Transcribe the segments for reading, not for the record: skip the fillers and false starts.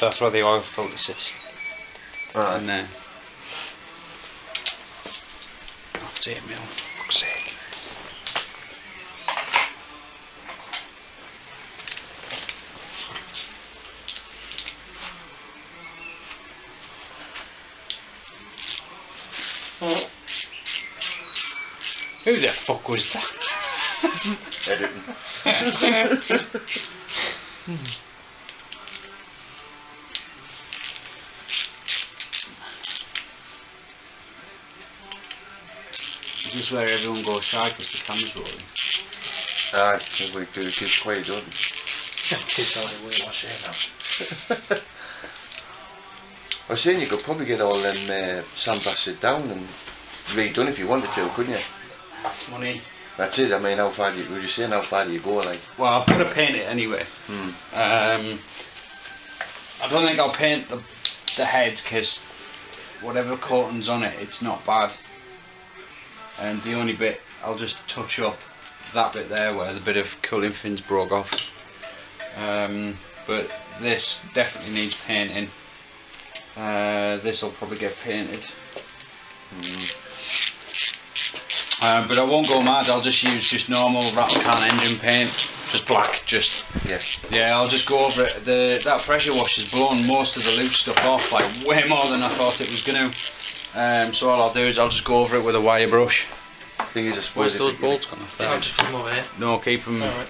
That's where the oil filter sits. Right. In there. Oh, it's 8 mil. Fuck's sake. Who the fuck was that? Editing. Is this where everyone goes shy because the camera's rolling? Aye, we do the kids quiet, don't we? Kids only way I say now. I was saying you could probably get all them sandblasted down and redone if you wanted to, couldn't you? That's money. That's it. I mean, how far do you, were you saying how far do you go, like? Well, I've got to paint it anyway. I don't think I'll paint the head because whatever coating's on it, it's not bad. And the only bit, I'll just touch up that bit there where the bit of cooling fins broke off. But this definitely needs painting. This will probably get painted. But I won't go mad, I'll just use just normal rattle can engine paint, just black, just, yeah, I'll just go over it. That pressure wash has blown most of the loose stuff off, like way more than I thought it was going to. So all I'll do is I'll just go over it with a wire brush. Thing is, I Where's suppose those bolts gone off there? I'll just put them over here. No, keep them. Alright.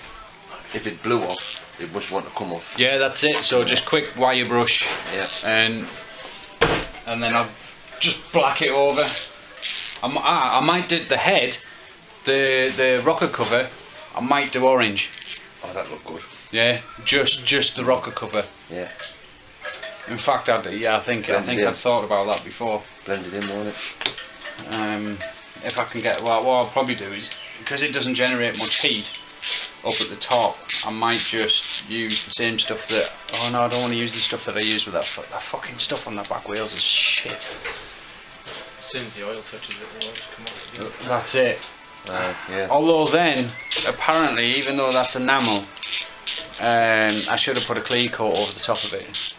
if it blew off, it must want to come off. Yeah, that's it, so just quick wire brush, Yeah. and then I'll just black it over. I might do the head, the rocker cover, I might do orange. Oh, that looked good. Yeah, just the rocker cover. Yeah. In fact, I think I'd thought about that before. Blended in, won't it? If I can get, well, what I'll probably do is, because it doesn't generate much heat up at the top, I might just use the same stuff that, oh no, I don't want to use the stuff that I used with that fucking stuff on the back wheels is shit. As soon as the oil touches it, the oils come off again. That's it. Yeah. Although then, apparently, even though that's enamel, I should have put a clear coat over the top of it.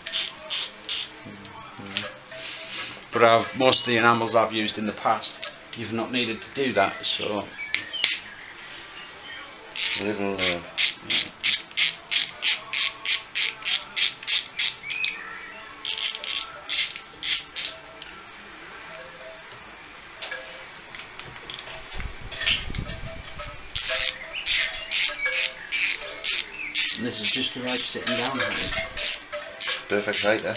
But most of the enamels I've used in the past, you've not needed to do that, so. Little. And this is just the right sitting down, I think. Perfect height there.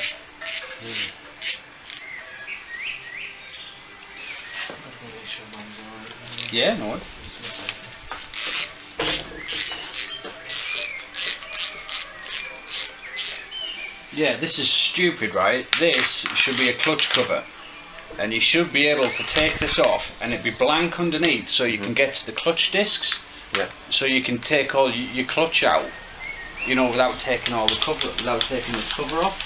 Yeah, no. Yeah, this is stupid, right? This should be a clutch cover, and you should be able to take this off and it'd be blank underneath, so you can get to the clutch discs. Yeah. So you can take all your clutch out, you know, without taking all the cover, without taking this cover off.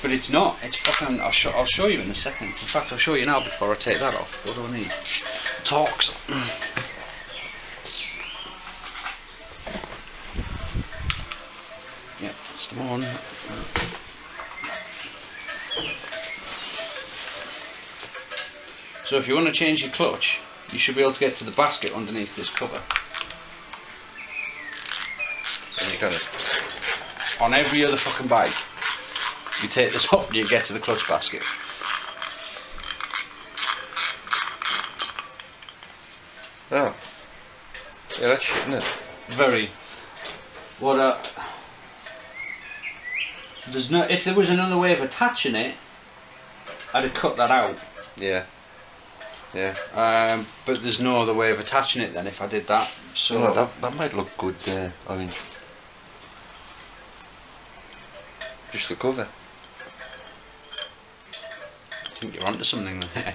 But it's not. It's fucking. I'll show you in a second. In fact, I'll show you now before I take that off. What do I need? Torx. Yep, that's the one. So if you want to change your clutch, you should be able to get to the basket underneath this cover. And you got it. On every other fucking bike, you take this off and you get to the clutch basket. Oh. Yeah, that's shit, isn't it? Very. What there's no. If there was another way of attaching it, I'd have cut that out. Yeah. Yeah. But there's no other way of attaching it then if I did that. So No, that might look good, orange. Just the cover. I think you're onto something there.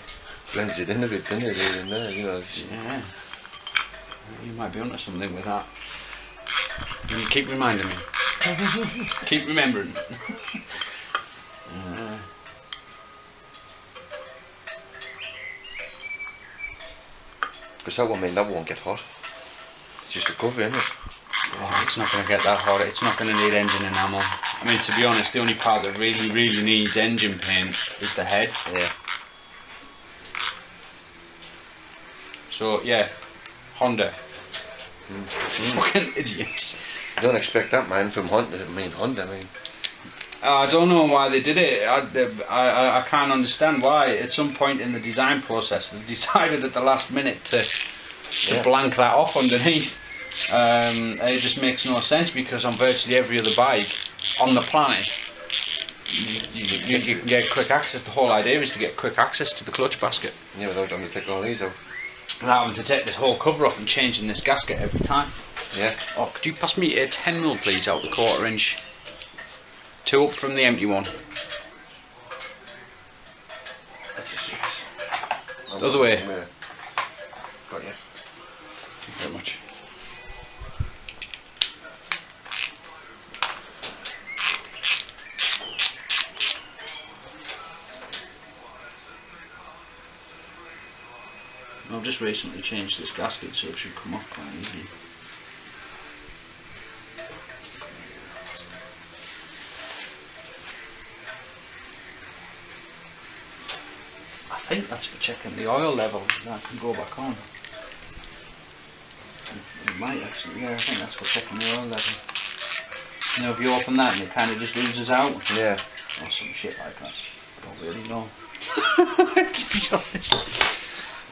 Blends it in a bit, doesn't it? Here and there, you know. Yeah. You might be onto something with that. You keep reminding me. Keep remembering. Because that one, that won't get hot. It's just a cover, isn't it? Oh, it's not going to get that hot. It's not going to need engine enamel. I mean, to be honest, the only part that really needs engine paint is the head. Yeah. So yeah, Honda. Fucking idiots. You don't expect that, man, from Honda. Honda. I don't know why they did it. I can't understand why. At some point in the design process, they decided at the last minute to blank that off underneath. It just makes no sense, because on virtually every other bike on the planet, you can get quick access. The whole idea is to get quick access to the clutch basket. Yeah, without having to take all these out. Without having to take this whole cover off and changing this gasket every time. Yeah. Oh, could you pass me a 10mm please, out the 1/4 inch? 2 up from the empty one. The other way. Got you. Thank you very much. I've just recently changed this gasket, so it should come off quite easily. I think that's for checking the oil level. That can go back on. It might actually, yeah, I think that's for checking the oil level. You know, if you open that and it kind of just oozes out. Yeah. Or some shit like that. I don't really know. To be honest.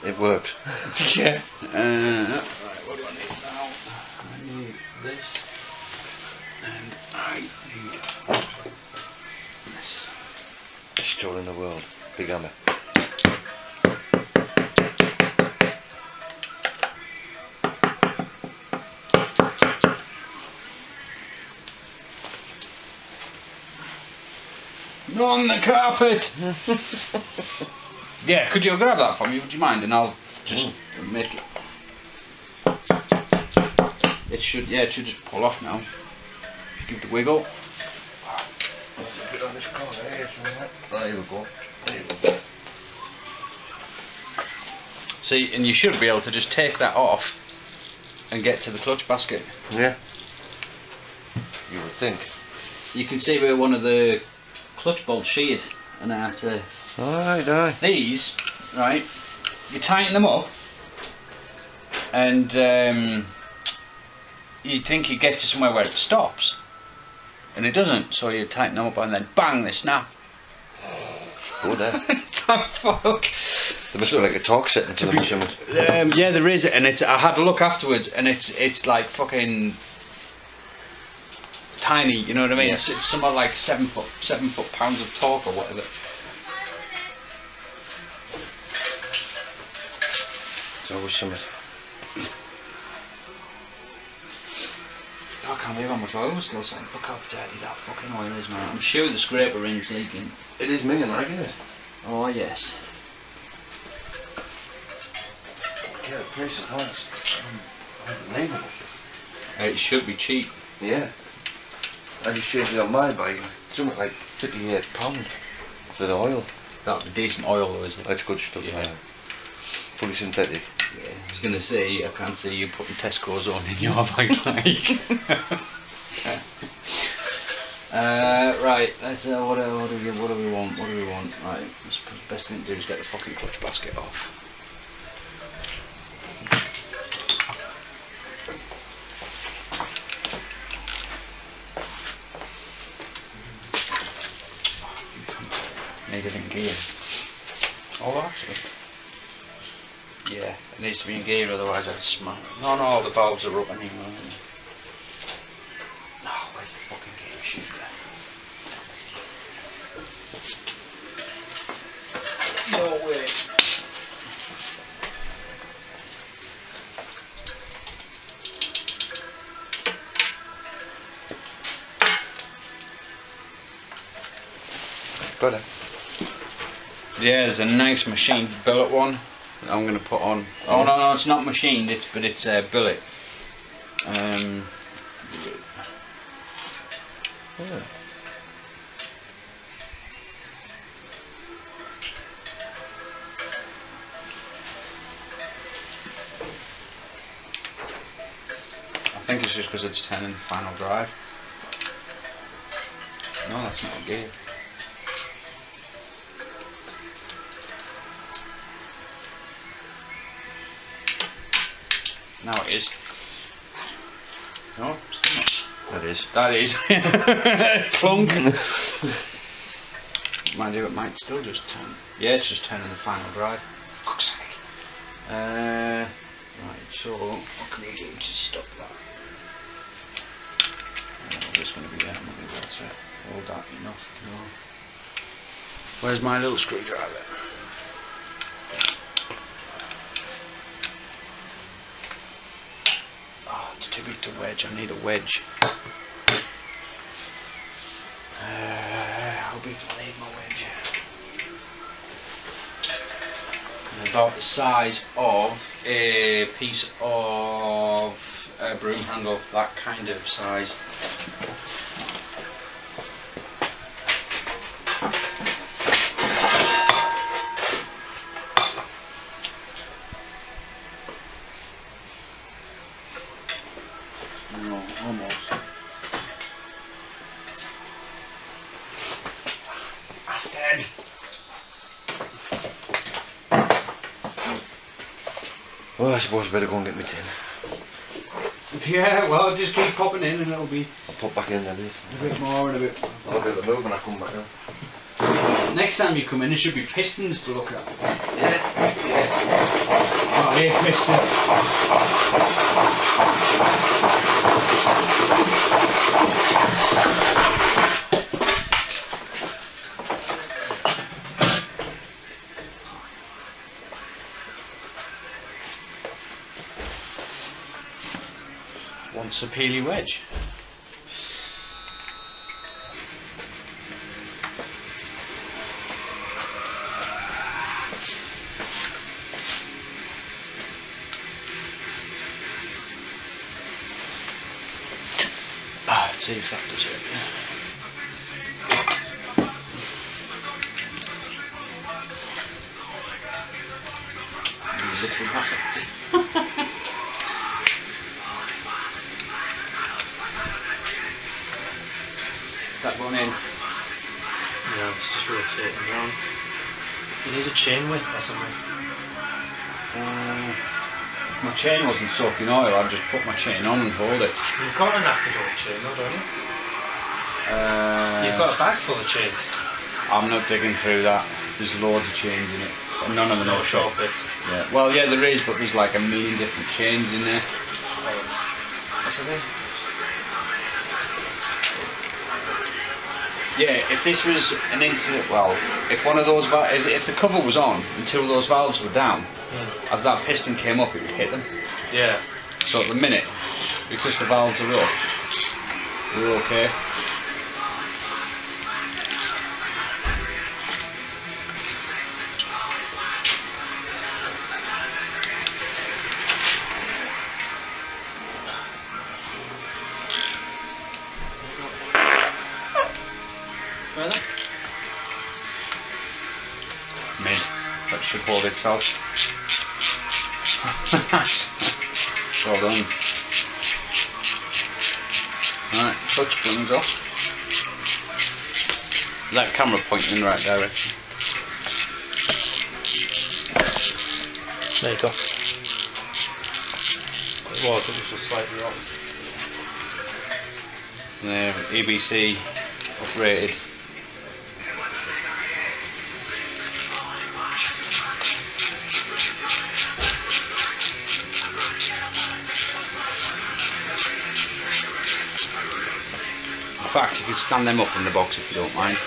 It works. Yeah. Right, what do I need now? I need this. And I need this. Destroying the world. Big hammer. On the carpet! Yeah, could you grab that for me, would you mind? And I'll just make it. It should just pull off now. Give it a wiggle. Get on this corner here, there we go. There you go. See, and you should be able to just take that off and get to the clutch basket. Yeah. You would think. You can see where one of the clutch bolts sheared, and I had to. Aye. These, right? You tighten them up, and you'd think you get to somewhere where it stops, and it doesn't. So you tighten them up, and then bang, they snap. Go there. Fuck. There must be like a torque setting to them or something. Yeah, there is, and I had a look afterwards, and it's like fucking tiny. You know what I mean? Yeah. It's somewhat like 7 foot-pounds of torque or whatever. There's always something. I can't believe how much oil was still saying. Look how dirty that fucking oil is, man. I'm sure the scraper ring's leaking. It is minging like, isn't it? Oh yes. Yeah, the price of oil's unbelievable. It should be cheap. Yeah. I just changed it on my bike. Something like £58 for the oil. That'd be decent oil though, isn't it? That's good stuff, yeah. Fully synthetic. Yeah, I was going to say, I can't see you putting Tesco's on in your bike like. Right, let's what do we want? Right, the best thing to do is get the fucking clutch basket off. Need it in gear. Oh, actually. Yeah, it needs to be in gear, otherwise I'd smash. No, all the valves are up anyway. No, where's the fucking gear shifter? No way. Got it. Yeah, there's a nice machined billet one that I'm going to put on. Oh no, it's not machined, but it's a billet. Yeah. I think it's just because it's 10 in the final drive. No, that's not a gear. Now it is. No, still not. That is. That is. Clunk. Mind you, it might still just 10. Yeah, it's just 10 in the final drive. Fuck's sake. Right, so what can we do to stop that? It's going to be there. I'm not going to be able to hold that enough. No. Where's my little screwdriver? Oh, it's too big to wedge. I need a wedge. How big do I need my wedge? About the size of a piece of a broom handle, that kind of size. No, almost. Bastard! Well, I suppose I better go and get my tin. Yeah, well, just keep popping in and it'll be I'll pop back in then. a bit more and a bit. I'll do the move when I come back now. Next time you come in, there should be pistons to look at. Yeah. Oh, here, piston. Wants a peely wedge. Let's see if that does it. These little bastards. Is that going in? Yeah, it's just rotating around. You need a chain width or something. If my chain wasn't soaking oil, I'd just put my chain on and hold it. You've got a knackered old chain though, don't you? You've got a bag full of chains. I'm not digging through that. There's loads of chains in it. But none of them are short bits. Yeah. Well, yeah, there is, but there's like a million different chains in there. What's it then? Yeah, if this was an if one of those if the cover was on and two of those valves were down, as that piston came up, it would hit them. Yeah. So at the minute, because the valves are up, we're okay. Mid, that should hold itself. Well done. Right, clutch buttons off. Is that camera pointing in the right direction? There you go. It was just slightly off. There, EBC uprated. In fact, you could stand them up in the box if you don't mind.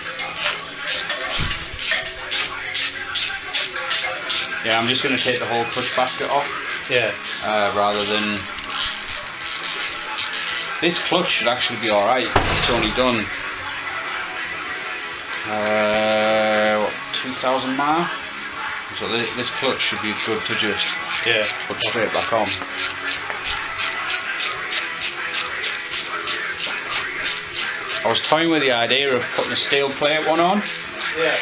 Yeah, I'm just going to take the whole clutch basket off. Yeah. Rather than... This clutch should actually be alright. It's only done... what, 2,000 mile? So this clutch should be good to just put straight back on. I was toying with the idea of putting a steel plate one on. Yeah.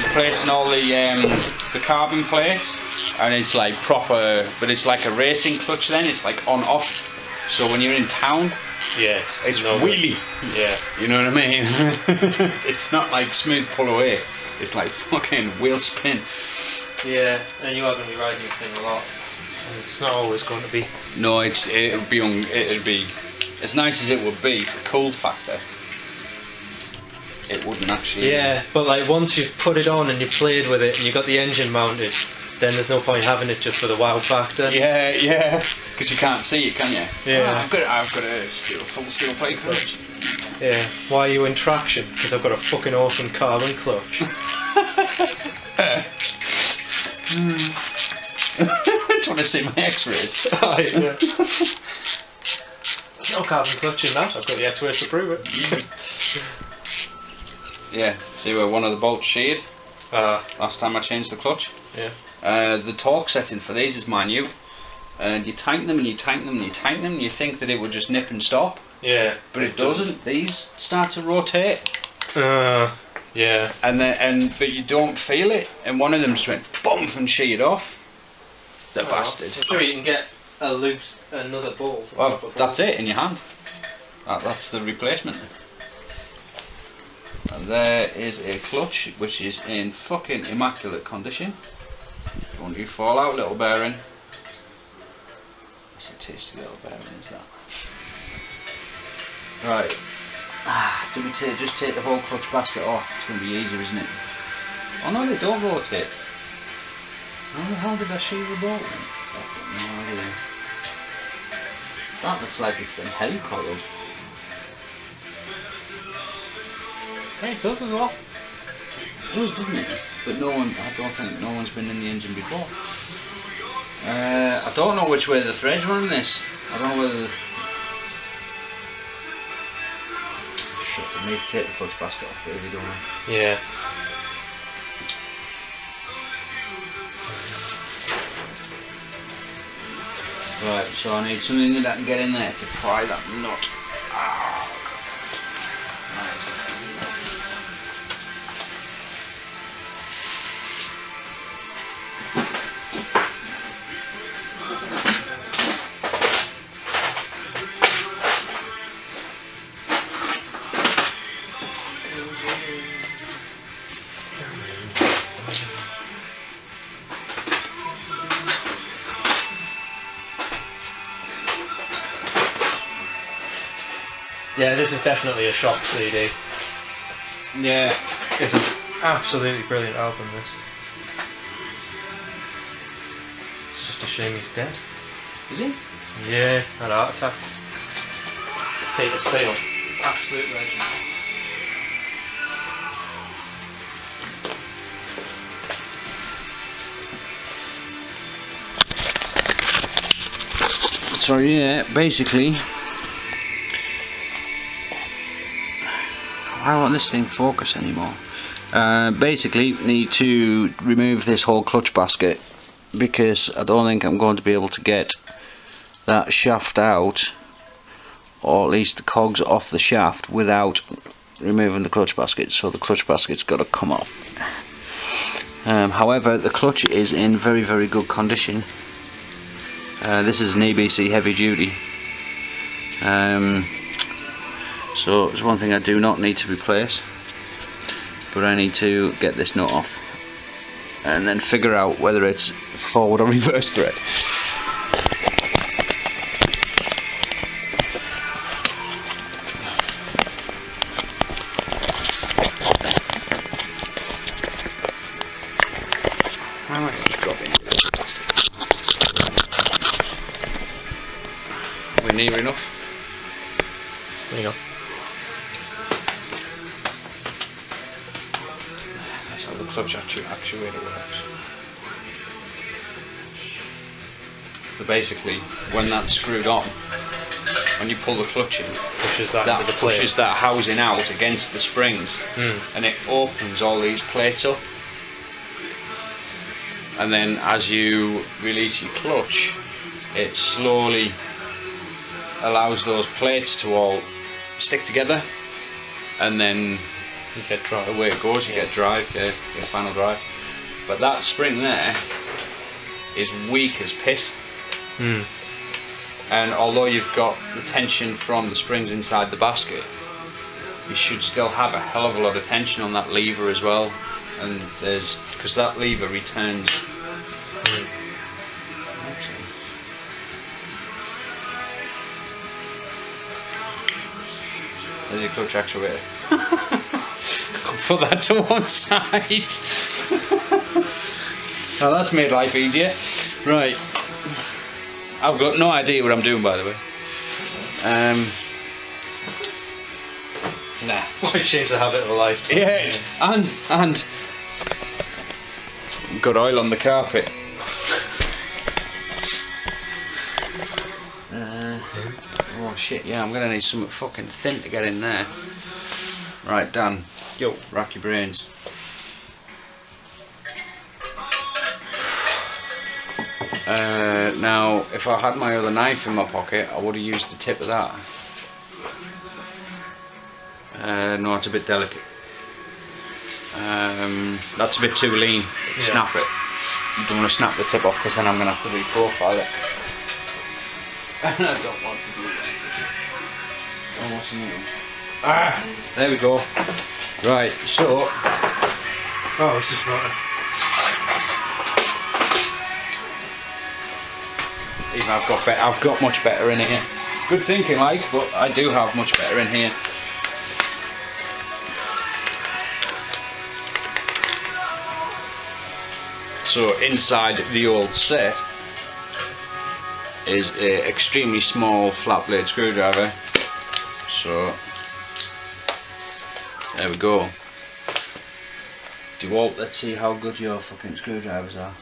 Replacing all the carbon plates, and it's like proper, but it's like a racing clutch then, it's like on off, So when you're in town, yes, it's no wheelie. Yeah. You know what I mean? It's not like smooth pull away. It's like fucking wheel spin. Yeah, and you are going to be riding this thing a lot. And it's not always going to be. No, it'd be as nice as it would be for cool factor. It wouldn't actually. Yeah, but like once you've put it on and you played with it and you got the engine mounted, then there's no point having it just for the wow factor. Yeah, because you can't see it, can you? Yeah. Oh, I've got a full steel plate clutch. Yeah. Why are you in traction? Because I've got a fucking awesome carbon clutch. Do you want to see my X-rays? Right, yeah. No carbon clutch in that. I've got the X-rays to prove it. Yeah. See where one of the bolts sheared? Last time I changed the clutch. Yeah. The torque setting for these is minute, and you tighten them and you tighten them and you tighten them and you think that it would just nip and stop. Yeah. But it doesn't. These start to rotate. Yeah. But you don't feel it, and one of them just went bump and sheared off. The bastard. Sure, you can get another bolt. Well, that's it in your hand. That's the replacement. And there is a clutch which is in fucking immaculate condition. Don't you fall out, little bearing. That's a tasty little bearing, is that? Right. Do we just take the whole clutch basket off? It's going to be easier, isn't it? Oh no, they don't rotate. How did I shear the bolt then? I've got no idea. That looks like it's been helicoiled. Hey, it does as well. It does, doesn't it? But I don't think no one's been in the engine before. I don't know which way the threads run in this. I don't know whether shit, I need to take the clutch basket off really, don't I? Yeah. Right, so I need something that I can get in there to pry that nut. Ah, right. Yeah, this is definitely a shock CD. Yeah. It's an absolutely brilliant album, this. It's just a shame he's dead. Is he? Yeah, had a heart attack. Peter Steele. Absolute legend. So yeah, basically, I don't want this thing focus anymore. Basically, need to remove this whole clutch basket because I don't think I'm going to be able to get that shaft out, or at least the cogs off the shaft, without removing the clutch basket. So the clutch basket's got to come off. However, the clutch is in very, very good condition. This is an EBC heavy duty. So it's one thing I do not need to replace, but I need to get this nut off and then figure out whether it's forward or reverse thread. I might just drop in. Are we near enough? There you go. That's how the clutch actuator works. So basically, when that's screwed on, when you pull the clutch in, Pushes that into the plate. pushes that housing out against the springs, and it opens all these plates up. And then as you release your clutch, it slowly allows those plates to all stick together, and then You get drive. away it goes, you get drive, your final drive. But that spring there is weak as piss. and although you've got the tension from the springs inside the basket, you should still have a hell of a lot of tension on that lever as well, and there's because that lever returns. There's your clutch actuator. Put that to one side. Now that's made life easier. Right. I've got no idea what I'm doing, by the way. Nah. Why change the habit of life? Yeah, and got oil on the carpet. Oh shit, yeah, I'm gonna need something fucking thin to get in there. Right, Dan. Yo, rack your brains. Now, if I had my other knife in my pocket, I would have used the tip of that. No, it's a bit delicate. That's a bit too lean. Yeah. Snap it. You don't want to snap the tip off because then I'm going to have to reprofile it. And I don't want to do that. Oh, what's the new one? Ah! There we go. Right, so... Oh, it's just not... Even I've got much better in here. Good thinking, like, but I do have much better in here. So inside the old set is an extremely small flat blade screwdriver. So there we go. DeWalt, let's see how good your fucking screwdrivers are.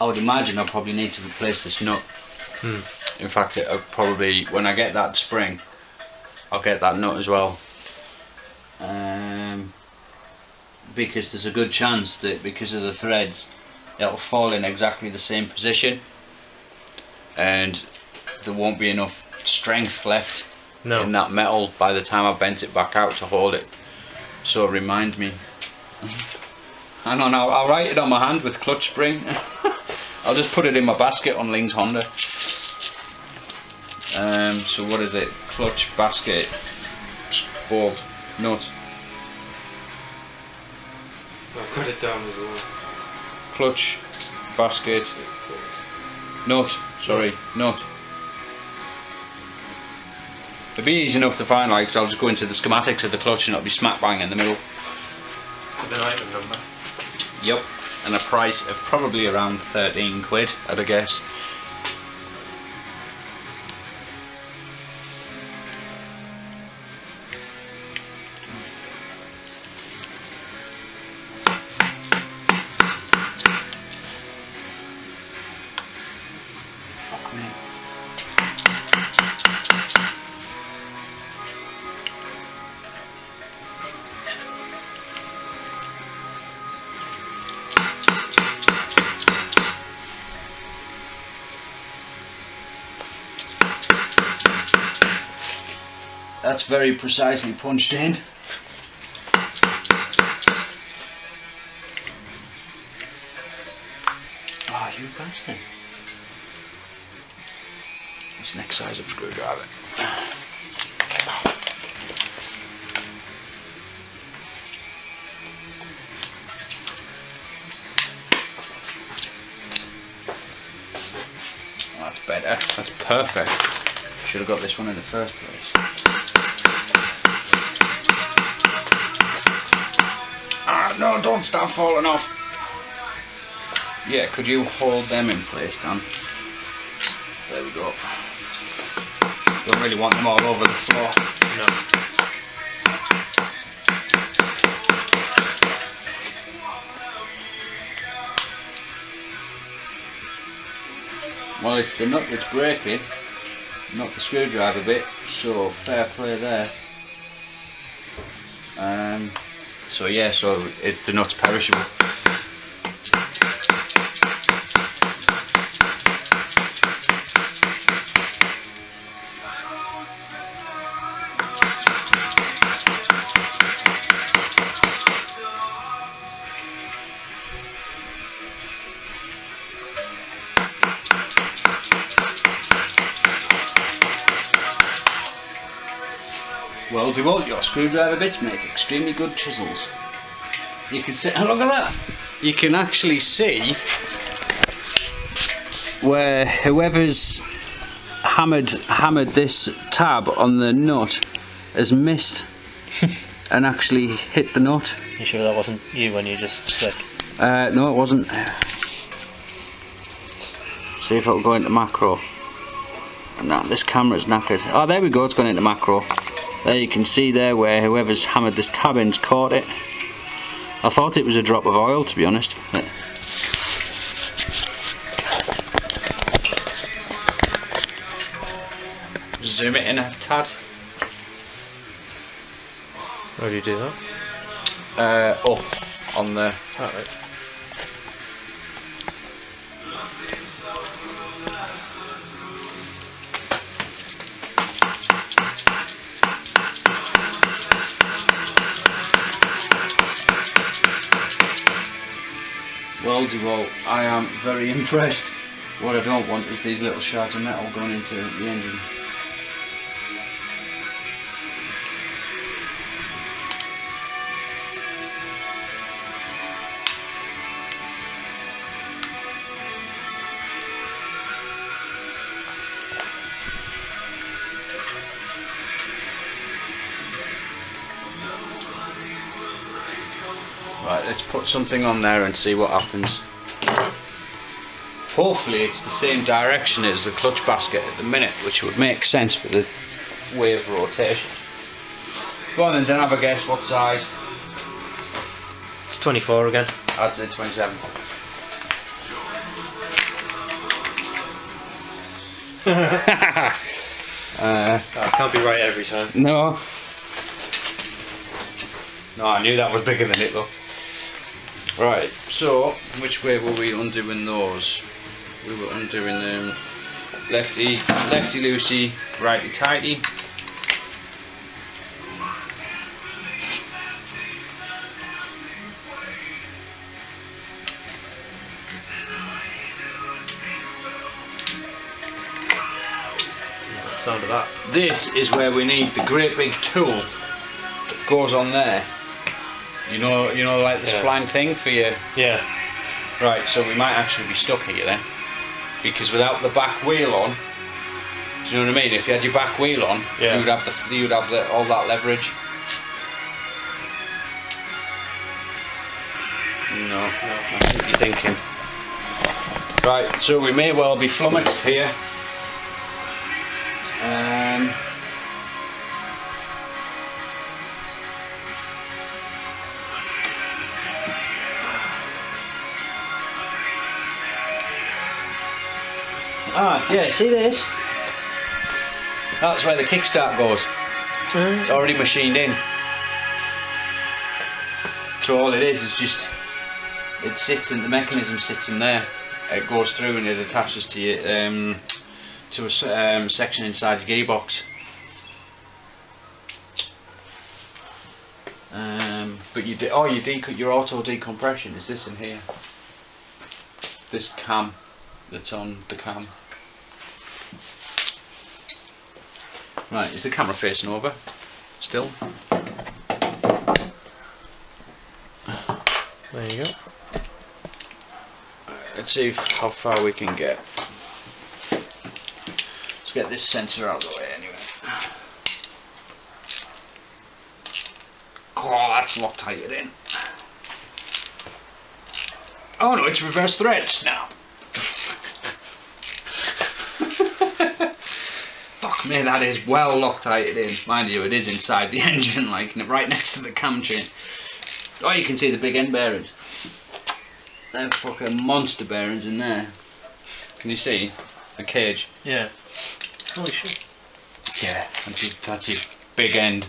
I would imagine I'll probably need to replace this nut. In fact, I'll probably, when I get that spring, I'll get that nut as well. Because there's a good chance that because of the threads, it'll fall in exactly the same position, and there won't be enough strength left in that metal by the time I bent it back out to hold it. So remind me. Hang on, I'll write it on my hand with clutch spring. I'll just put it in my basket on Ling's Honda. So what is it? Clutch, basket, bolt, nut. I've got it down as well. Clutch, basket, nut. Sorry, nut. It'll be easy enough to find, like, so I'll just go into the schematics of the clutch and it'll be smack bang in the middle. With an item number. Yep. And a price of probably around 13 quid, I'd guess. Fuck me. That's very precisely punched in. Ah, you bastard. It's next size up screwdriver. That's better. That's perfect. Should have got this one in the first place. Ah, no, don't start falling off. Yeah, could you hold them in place, Dan? There we go. Don't really want them all over the floor. No. Well, it's the nut that's breaking, not the screwdriver bit, so fair play there. So yeah, so the nut's perishable. Well, DeWalt, your screwdriver bits make extremely good chisels. You can see, oh, look at that! You can actually see where whoever's hammered this tab on the nut has missed and actually hit the nut. You sure that wasn't you when you just slick? No, it wasn't. See if it'll go into macro. No, this camera's knackered. Oh, there we go, it's gone into macro. There you can see there where whoever's hammered this tab in's caught it. I thought it was a drop of oil, to be honest. Zoom it in a tad. How do you do that? Up on the... Alright. Well, DeWalt, I am very impressed. What I don't want is these little shards of metal going into the engine. Right, let's put something on there and see what happens. Hopefully it's the same direction as the clutch basket at the minute, which would make sense for the way of rotation. Go on then, have a guess, what size? It's 24 again. I'd say 27. I can't be right every time. No. No, I knew that was bigger than it looked. Right, so which way were we undoing those? We were undoing them lefty loosey, righty tighty. Sound of that. This is where we need the great big tool that goes on there. You know, like the spline thing for your... Yeah. Right, so we might actually be stuck here then, because without the back wheel on, do you know what I mean? If you had your back wheel on, yeah, you'd have all that leverage. No, I think you're thinking. Right, so we may well be flummoxed here. Yeah, see this? That's where the kickstart goes. It's already machined in. So all it is just, it sits in, the mechanism sits in there. It goes through and it attaches to your, to a section inside your gearbox. But your auto decompression is this in here. This cam that's on the cam. Right, is the camera facing over still? There you go. Let's see how far we can get. Let's get this sensor out of the way anyway. Oh, that's Loctited in. Oh no, it's reverse threads now. Fuck me, that is well Loctited in. Mind you, it is inside the engine, like right next to the cam chain. Oh, you can see the big end bearings. They're fucking monster bearings in there. Can you see the cage? Yeah. Holy shit. Yeah, that's his big end.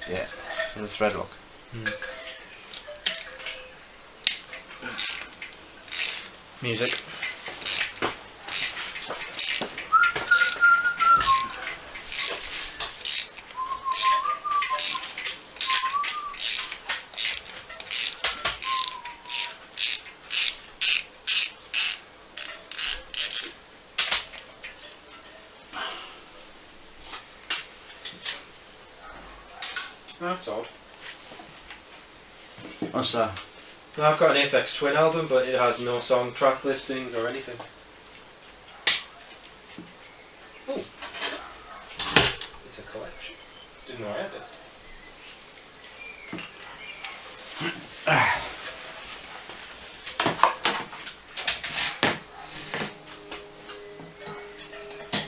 Yeah, for the thread lock. Music. That's odd. What's that? No, I've got an FX Twin album, but it has no song track listings or anything. Oh, it's a collection. Didn't know I had it.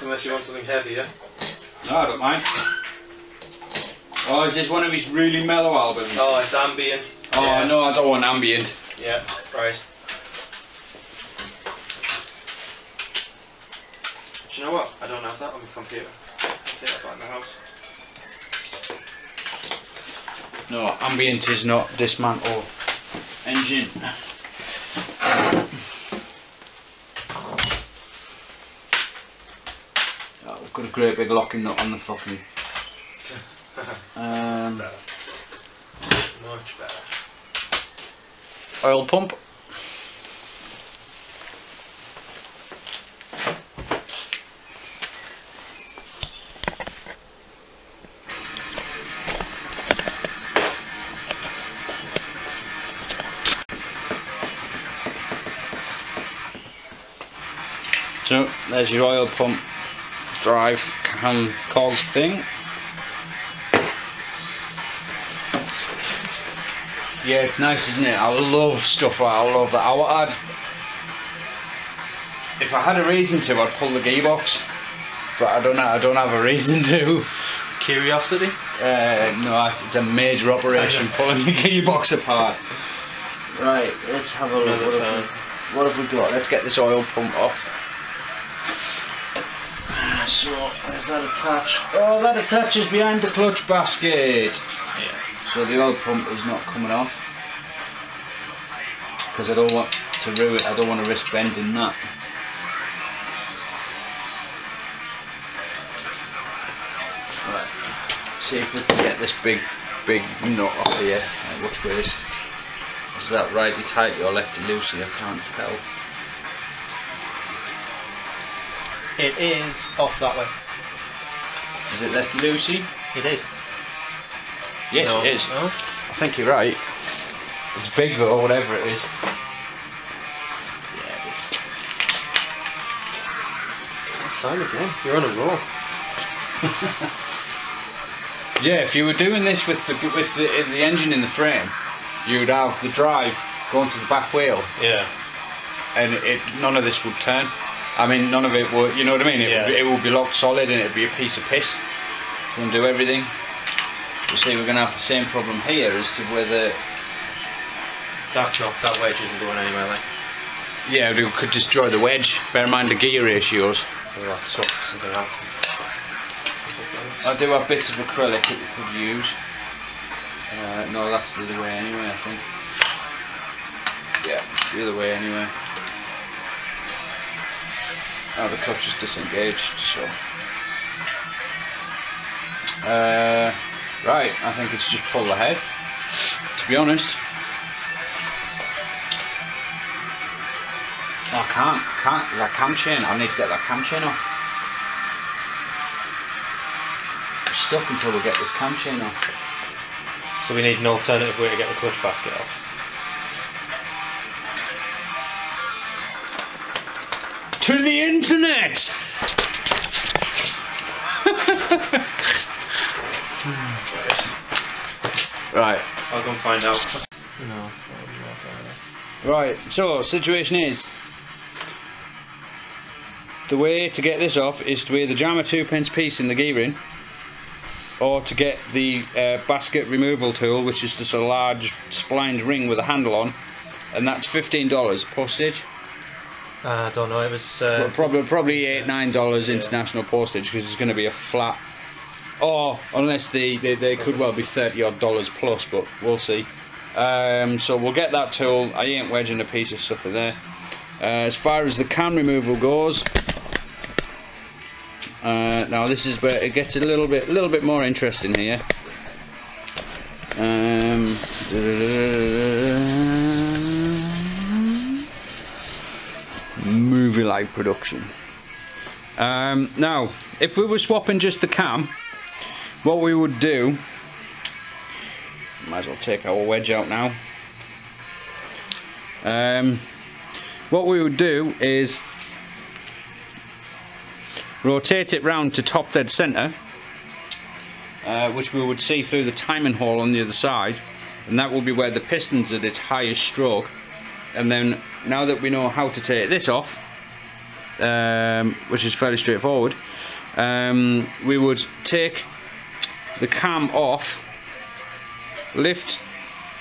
Unless you want something heavier. No, I don't mind. Oh, is this one of his really mellow albums? Oh, it's ambient. Oh, yeah. no, I don't want ambient. Yeah, right. Do you know what? I don't have that on my computer. I'll take that back in the house. No, ambient is not dismantle engine. Oh, we've got a great big locking nut on the fucking. Better. Much better. Oil pump. So there's your oil pump drive cam cog thing. Yeah, it's nice, isn't it? I love stuff like that. I love that. If I had a reason to, I'd pull the gearbox, but I don't have a reason to. Curiosity? No, it's a major operation pulling the gearbox apart. Right, let's have a look. What have we got? Let's get this oil pump off. So, there's that attached. Oh, that attaches behind the clutch basket. Yeah. So the oil pump is not coming off because I don't want to ruin. I don't want to risk bending that. Right. See if we can get this big nut off here. Right, which way is that? Righty tighty or lefty loosey? I can't tell. It is off that way. Is it lefty loosey? It is. Yes, no. it is. No? I think you're right. It's big though, whatever it is. Yeah, it is. That's fine again. You're on a roll. Yeah, if you were doing this with the engine in the frame, you'd have the drive going to the back wheel. Yeah. And none of this would turn. I mean, none of it would. You know what I mean? It would be locked solid, and it'd be a piece of piss to undo everything. You see, we're going to have the same problem here as to whether that wedge isn't going anywhere. Like. Yeah, we could destroy the wedge. Bear in mind the gear ratios. Well, that's something else. I do have bits of acrylic that we could use. No, that's the other way anyway, I think. Yeah, it's the other way anyway. Oh, the clutch is disengaged, so. Right, I think it's just pull ahead, to be honest. Oh, I can't, that cam chain, I need to get that cam chain off. I'm stuck until we get this cam chain off. So we need an alternative way to get the clutch basket off. To the internet! Right. I'll go and find out. No. Right, so situation is the way to get this off is to either jam a 2p piece in the gearing or to get the basket removal tool, which is just a large splined ring with a handle on, and that's $15 postage. I don't know, it was probably $8-9 international postage, because it's going to be a flat, or unless they could well be $30 odd plus, but we'll see. So we'll get that tool. I ain't wedging a piece of stuff in there. As far as the can removal goes, now this is where it gets a little bit more interesting here. Movie-like production. Now, if we were swapping just the cam, what we would do Might as well take our wedge out now. What we would do is rotate it round to top dead centre, which we would see through the timing hole on the other side, and that will be where the piston's at its highest stroke. And then, now that we know how to take this off, which is fairly straightforward, we would take the cam off, lift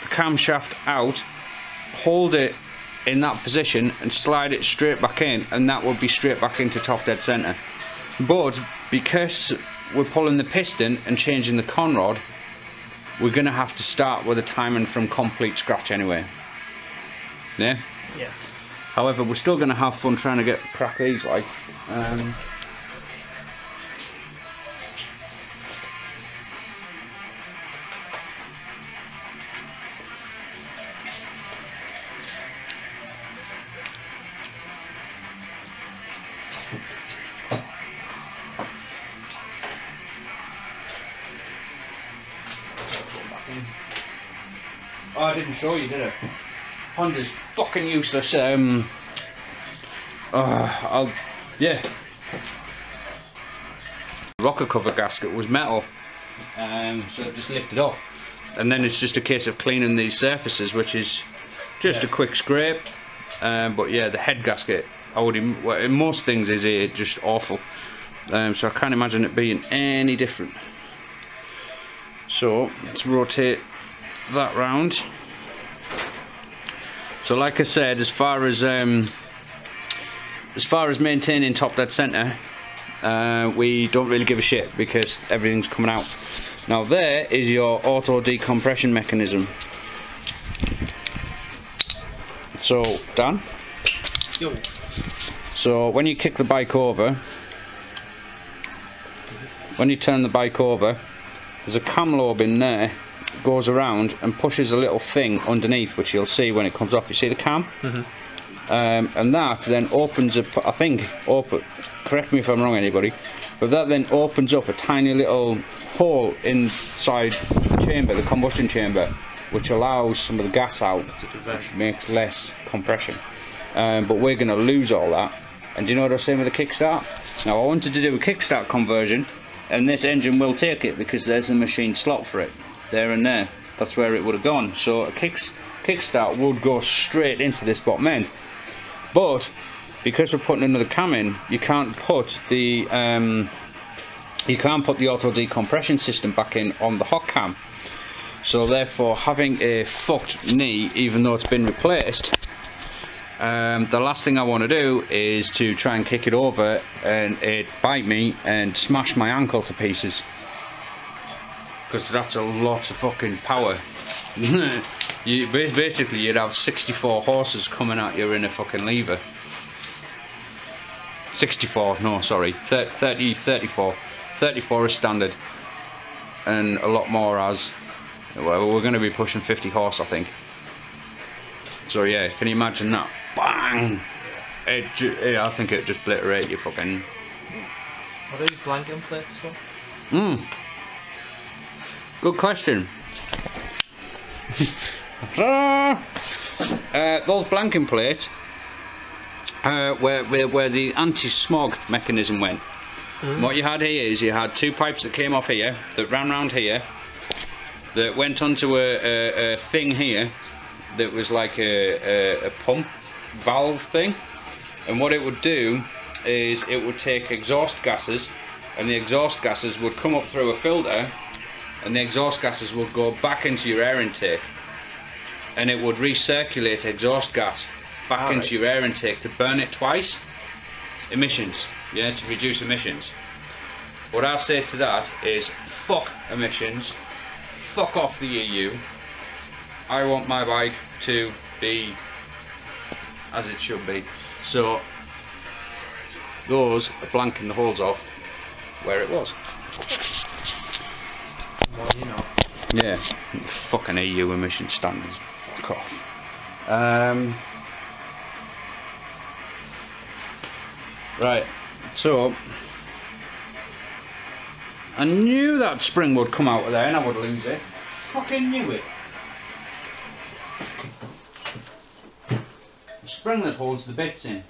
the camshaft out, hold it in that position and slide it straight back in, and that would be straight back into top dead centre. But because we're pulling the piston and changing the conrod, we're going to have to start with a timing from complete scratch anyway. Yeah? Yeah. However, we're still going to have fun trying to crack these like. Oh, I didn't show you, did I? Honda's fucking useless. Yeah. Rocker cover gasket was metal, so it just lifted off, and then it's just a case of cleaning these surfaces, which is just a quick scrape. But yeah, the head gasket, I would in most things is just awful. So I can't imagine it being any different. So let's rotate that round. So like I said, as far as maintaining top dead centre, we don't really give a shit because everything's coming out. Now there is your auto decompression mechanism. So Dan, Yo. So when you kick the bike over, when you turn the bike over, there's a cam lobe in there, goes around and pushes a little thing underneath, which you'll see when it comes off. You see the cam? And that then opens up, I think, correct me if I'm wrong anybody, but that then opens up a tiny little hole inside the chamber, the combustion chamber, which allows some of the gas out, which makes less compression. But we're going to lose all that. And do you know what I was saying with the kickstart? Now I wanted to do a kickstart conversion, and this engine will take it because there's a machine slot for it, there and there. That's where it would have gone. So a kickstart would go straight into this bottom end. But because we're putting another cam in, you can't put the auto decompression system back in on the HotCam. So therefore, having a fucked knee, even though it's been replaced, the last thing I want to do is to try and kick it over and it bite me and smash my ankle to pieces, because that's a lot of fucking power. Basically you'd have 64 horses coming at you in a fucking lever. 64, no sorry, 34 is standard, and a lot more as well. We're going to be pushing 50 horse I think. So yeah, can you imagine that? Bang! I think it'd just obliterate your fucking... Are these blanking plates for? Good question. Those blanking plates where the anti-smog mechanism went. What you had here is you had two pipes that came off here, that ran round here, that went onto a thing here that was like a pump valve thing, and what it would do is it would take exhaust gases, and the exhaust gases would come up through a filter, and the exhaust gases would go back into your air intake, and it would recirculate exhaust gas back into your air intake to burn it twice. Emissions, yeah, to reduce emissions. What I say to that is fuck emissions, fuck off the EU. I want my bike to be as it should be. So those are blanking the holes off where it was. Well, you know. Yeah, fucking EU emission standards. Fuck off. Right, so I knew that spring would come out of there and I would lose it. Fucking knew it. The spring that holds the bits in.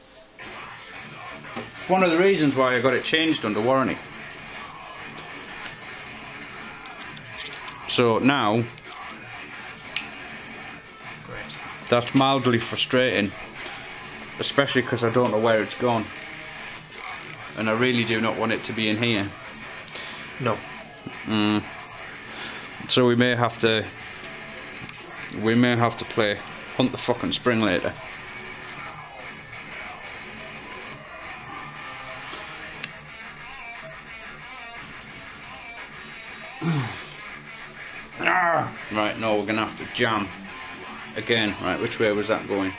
One of the reasons why I got it changed under warranty. So now, that's mildly frustrating, especially because I don't know where it's gone, and I really do not want it to be in here. No. So we may have to play hunt the fucking spring later. Right, no, we're gonna have to jam again. Right, which way was that going?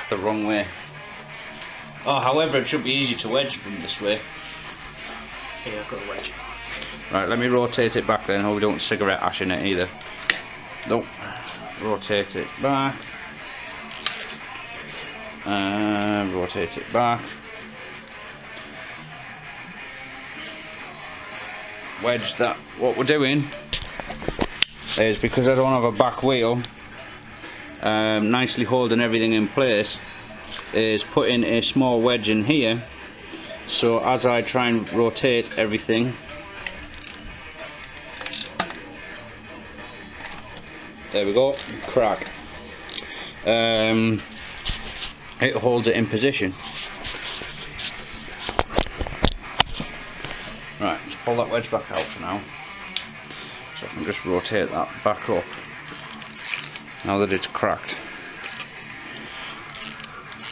The wrong way. Oh, however, it should be easy to wedge from this way. Yeah, I've got a wedge. Right, let me rotate it back then. Hope we don't cigarette ash in it either. Nope. Rotate it back. Rotate it back. Wedge that. What we're doing is, because I don't have a back wheel nicely holding everything in place, is putting a small wedge in here, so as I try and rotate everything, there we go, crack, it holds it in position. Right, let's pull that wedge back out for now, so I can just rotate that back up now that it's cracked.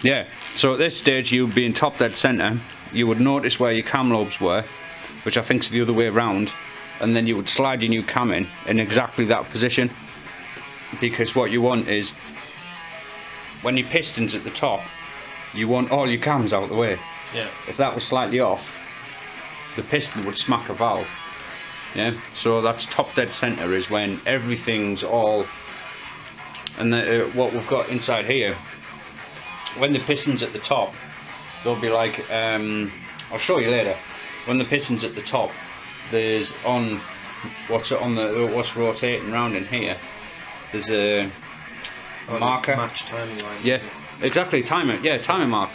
Yeah, so at this stage, you being top dead centre, you would notice where your cam lobes were, which I think is the other way around, and then you would slide your new cam in exactly that position, because what you want is, when your piston's at the top, you want all your cams out of the way. Yeah. If that was slightly off, the piston would smack a valve. Yeah, so that's top dead centre is when everything's all, and what we've got inside here, when the piston's at the top, they'll be like, I'll show you later, when the piston's at the top, there's what's rotating around in here, there's a marker. Match timing line. Yeah, exactly, timer, yeah, timer mark.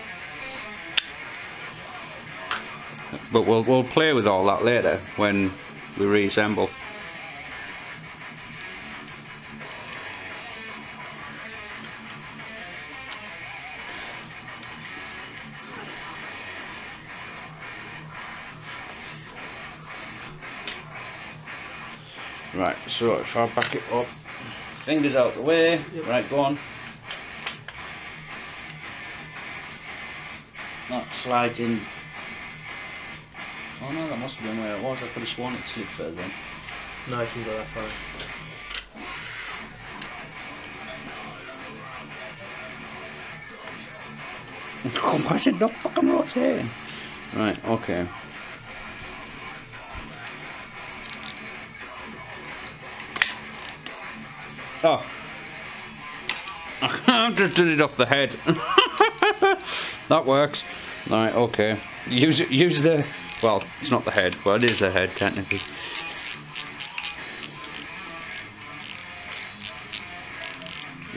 But we'll play with all that later when we reassemble. Right, so if I back it up, fingers out the way, yep. Right, go on. That slides in. Oh no, that must have been where it was. I could have sworn it slid further in. No, I can go that far. Why is it not fucking rotating? Right, okay. Oh. I've just done it off the head. That works. Right, okay. Use the, well, it's not the head, well it is the head technically.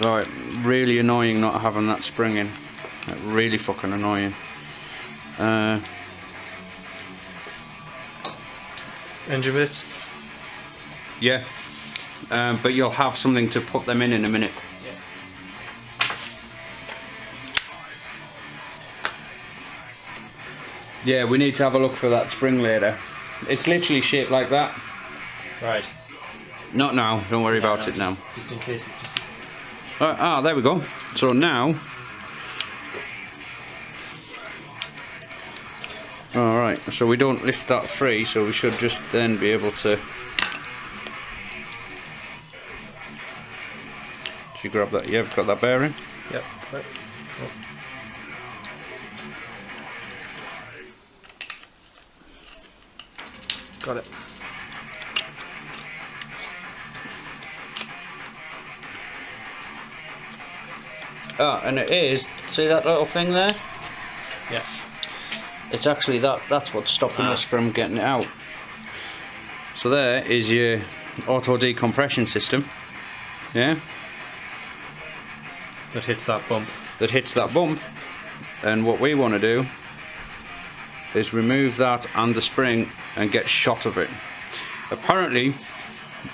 Right, really annoying not having that spring in. Really fucking annoying. Engine bits? Yeah. But you'll have something to put them in a minute. Yeah, we need to have a look for that spring later. It's literally shaped like that. Right. Not now, don't worry about it now. Just in case it just... there we go. So now... Alright, so we don't lift that free, so we should just then be able to... Did you grab that? Yeah, got that bearing? Yep. Right. Oh. Got it. And it is, see that little thing there? Yeah. It's actually that's what's stopping us from getting it out. So there is your auto decompression system, yeah, That hits that bump. And what we want to do is remove that and the spring and get shot of it. Apparently,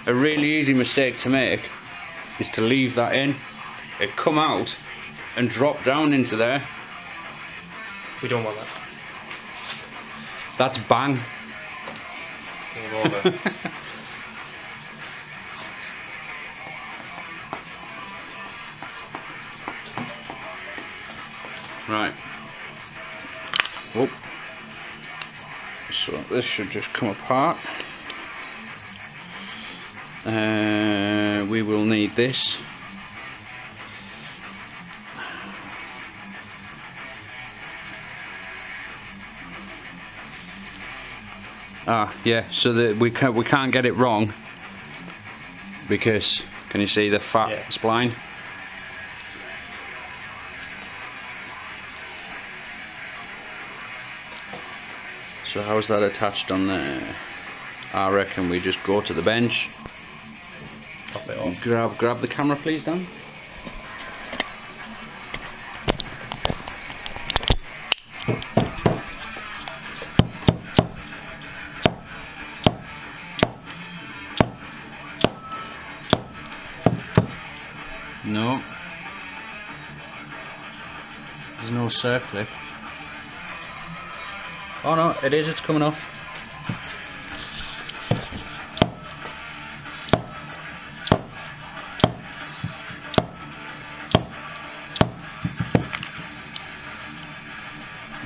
a really easy mistake to make is to leave that in, it come out and drop down into there. We don't want that. That's bang. Game over. Right. Oh. So this should just come apart. We will need this. Yeah, so that we can't get it wrong because can you see the fat spline? So how's that attached on there? I reckon we just go to the bench. Pop it off. Grab the camera, please, Dan. No. There's no circlip. Oh no, it is, it's coming off.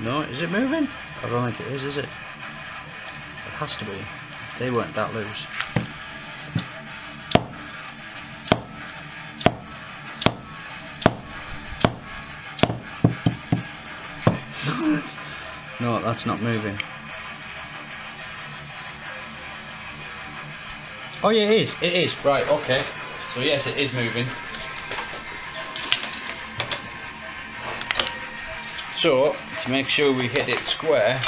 No, is it moving? I don't think it is it? It has to be. They weren't that loose. No, that's not moving. Oh yeah, it is, right, okay. So yes, it is moving. So, to make sure we hit it square,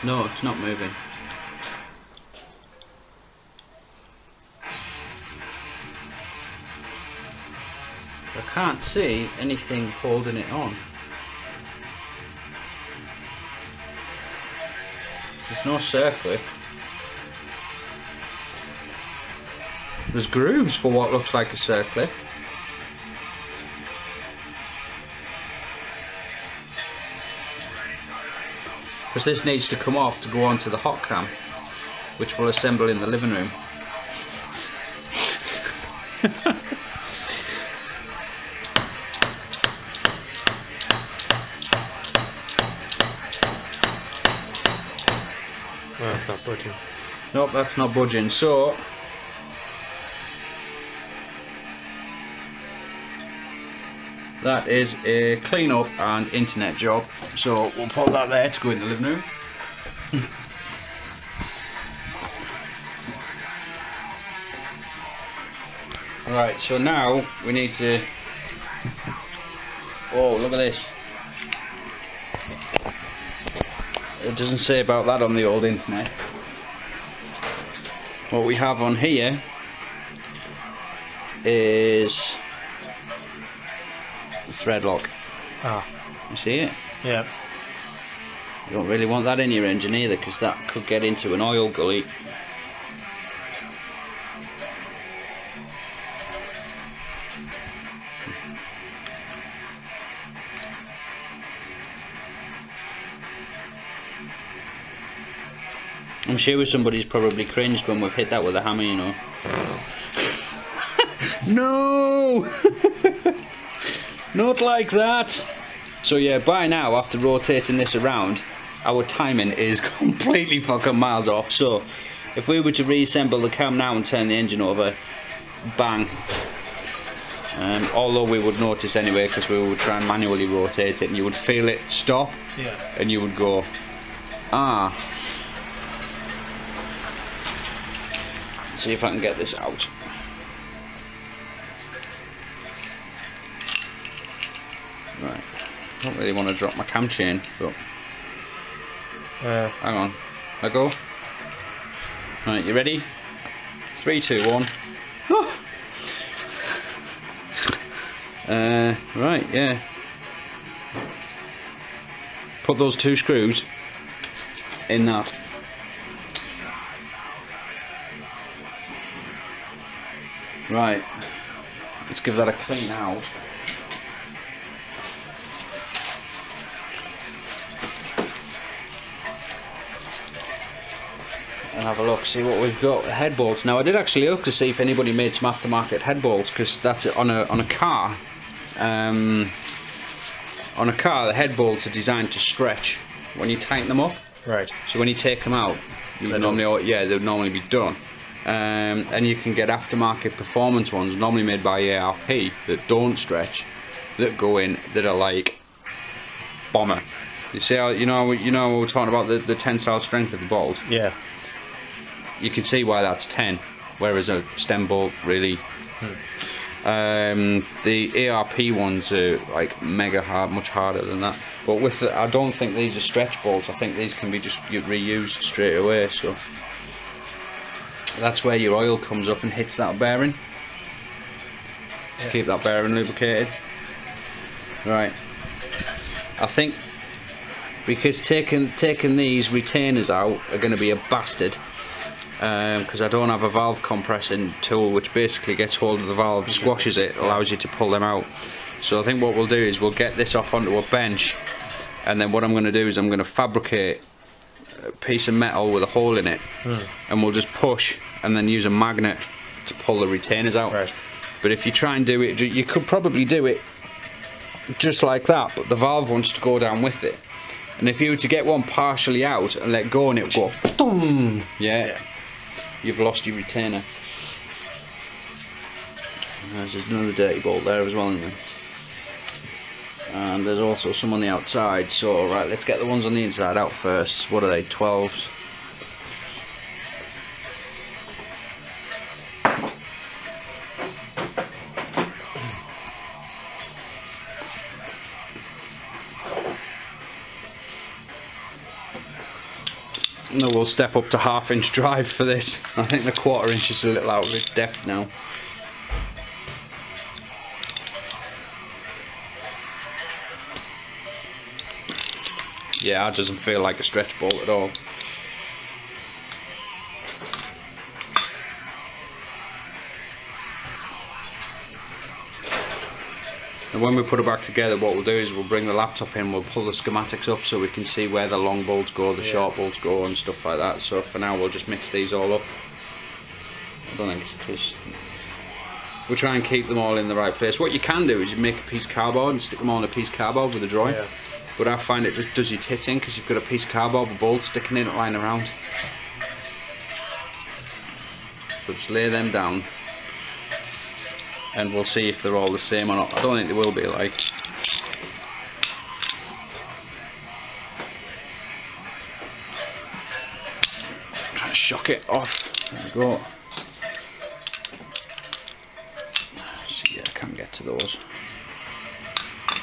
no, it's not moving. I can't see anything holding it on. There's no circlip. There's grooves for what looks like a circlip. Because this needs to come off to go onto the HotCam, which we'll assemble in the living room. Well, it's not budging. Nope, that's not budging. So that is a clean up and internet job. So we'll put that there to go in the living room. Alright, so now we need to... Oh, look at this. It doesn't say about that on the old internet. What we have on here is the thread lock. Ah. You see it? Yeah. You don't really want that in your engine either, because that could get into an oil gully. I'm sure somebody's probably cringed when we've hit that with a hammer, you know. No! Not like that! So yeah, by now, after rotating this around, our timing is completely fucking miles off. So, if we were to reassemble the cam now and turn the engine over, bang. Although we would notice anyway, because we would try and manually rotate it, and you would feel it stop, and you would go, ah. See if I can get this out. Right, don't really want to drop my cam chain, but hang on, let go. Right, you ready? 3, 2, 1. Oh. Right, yeah. Put those 2 screws in that. Right, let's give that a clean out. And have a look, see what we've got. Head bolts. Now I did actually look to see if anybody made some aftermarket head bolts, because that's on a car. On a car, the head bolts are designed to stretch when you tighten them up. Right. So when you take them out, you would normally, they would normally be done. And you can get aftermarket performance ones, normally made by ARP, that don't stretch, that go in, that are like bomber. You see how you know we're talking about the tensile strength of the bolt. Yeah. You can see why that's 10, whereas a stem bolt really. The ARP ones are like mega hard, much harder than that. But with I don't think these are stretch bolts. I think these can be just reused straight away. So that's where your oil comes up and hits that bearing to keep that bearing lubricated. Right. I think because taking these retainers out are going to be a bastard. Because I don't have a valve compressing tool which basically gets hold of the valve, squashes it, allows you to pull them out. So I think what we'll do is we'll get this off onto a bench, and then what I'm going to do is I'm going to fabricate a piece of metal with a hole in it, and we'll just push and then use a magnet to pull the retainers out. Right. But if you try and do it, you could probably do it just like that, but the valve wants to go down with it. And if you were to get one partially out and let go and it would go boom, you've lost your retainer. There's another dirty bolt there as well, isn't there? And there's also some on the outside. So right, let's get the ones on the inside out first. What are they? 12s. No, we'll step up to 1/2 inch drive for this. I think the 1/4 inch is a little out of its depth now. Yeah, that doesn't feel like a stretch bolt at all. And when we put it back together, what we'll do is we'll bring the laptop in, we'll pull the schematics up so we can see where the long bolts go, the short bolts go and stuff like that. So for now we'll just mix these all up. I don't think because we'll try and keep them all in the right place. What you can do is you make a piece of cardboard and stick them all in a piece of cardboard with a drawing. Yeah. But I find it just does your tits in because you've got a piece of cardboard with bolts sticking in it lying around. So just lay them down. And we'll see if they're all the same or not. I don't think they will be, like. I'm trying to shock it off. There we go. See, yeah, I can't get to those.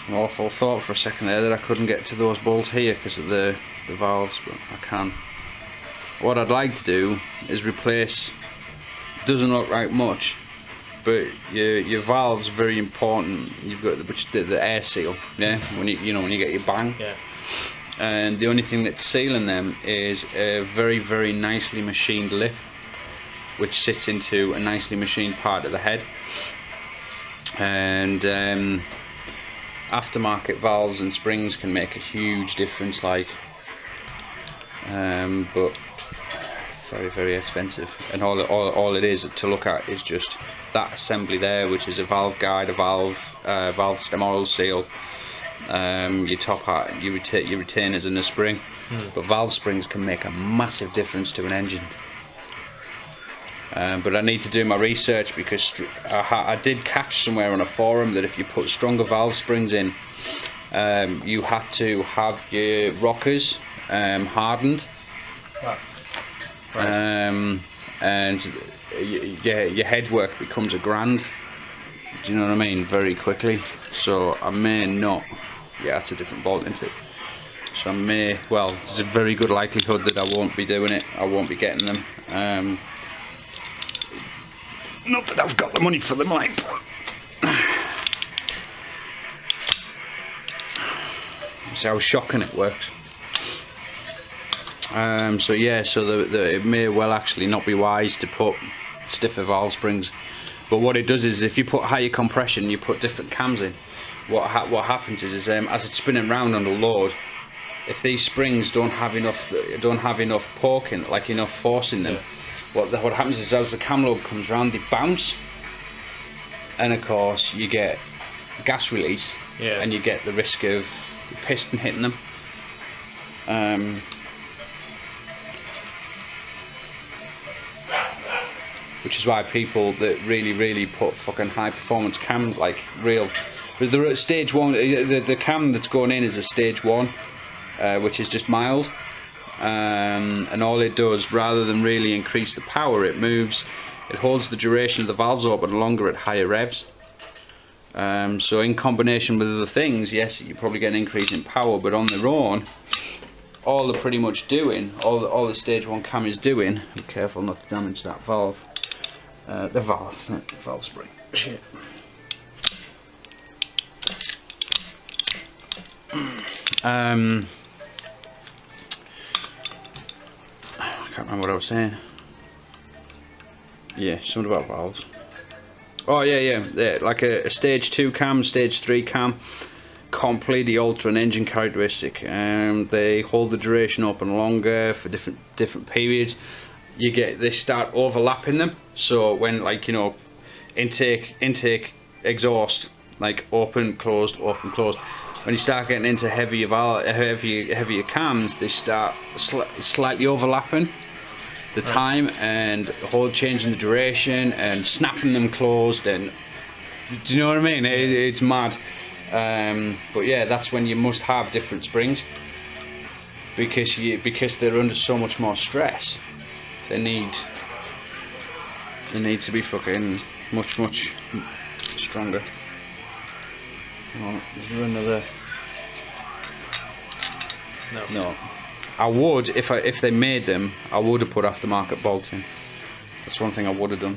An awful thought for a second there that I couldn't get to those bolts here because of the valves, but I can. What I'd like to do is replace. Doesn't look like much. But your valve's very important. You've got the air seal, when you get your bang. Yeah. And the only thing that's sealing them is a very, very nicely machined lip, which sits into a nicely machined part of the head. And aftermarket valves and springs can make a huge difference, like. But very, very expensive. And all it is to look at is just that assembly there, which is a valve guide, a valve stem oil seal, your top hat, your retainers and a spring. But valve springs can make a massive difference to an engine. But I need to do my research, because I did catch somewhere on a forum that if you put stronger valve springs in, you had to have your rockers hardened. Right. And your headwork becomes a grand. Do you know what I mean? Very quickly. So I may not. Yeah, it's a different bolt, isn't it? So I may. Well, there's a very good likelihood that I won't be doing it. I won't be getting them. Not that I've got the money for them, like. See how shocking it works. So yeah, so it may well actually not be wise to put stiffer valve springs, but what it does is, if you put higher compression, you put different cams in, what happens is as it's spinning round under load, if these springs don't have enough poking, like enough force in them, what happens is, as the cam lobe comes round, they bounce, and of course you get gas release, and you get the risk of the piston hitting them. Which is why people that really put fucking high performance cam, like real, but they're at stage 1, the cam that's going in is a stage 1, which is just mild, and all it does, rather than really increase the power, it holds the duration of the valves open longer at higher revs. So in combination with other things, yes, you probably get an increase in power, but on their own, all they're pretty much doing, all the stage 1 cam is doing, be careful not to damage that valve, the valve spring, shit. I can't remember what I was saying. Yeah, something about valves. Oh yeah, like a stage 2 cam, stage 3 cam, completely alter an engine characteristic, and they hold the duration open longer for different periods. They start overlapping them, so when, like, you know, intake, exhaust, like open, closed, open, closed. When you start getting into heavier cams, they start slightly overlapping the time, and changing the duration and snapping them closed, and do you know what I mean? It's mad. But yeah, that's when you must have different springs, because they're under so much more stress. They need to be fucking much stronger. Oh, is there another? No. I would, if they made them, I would have put aftermarket bolts in. That's one thing I would have done,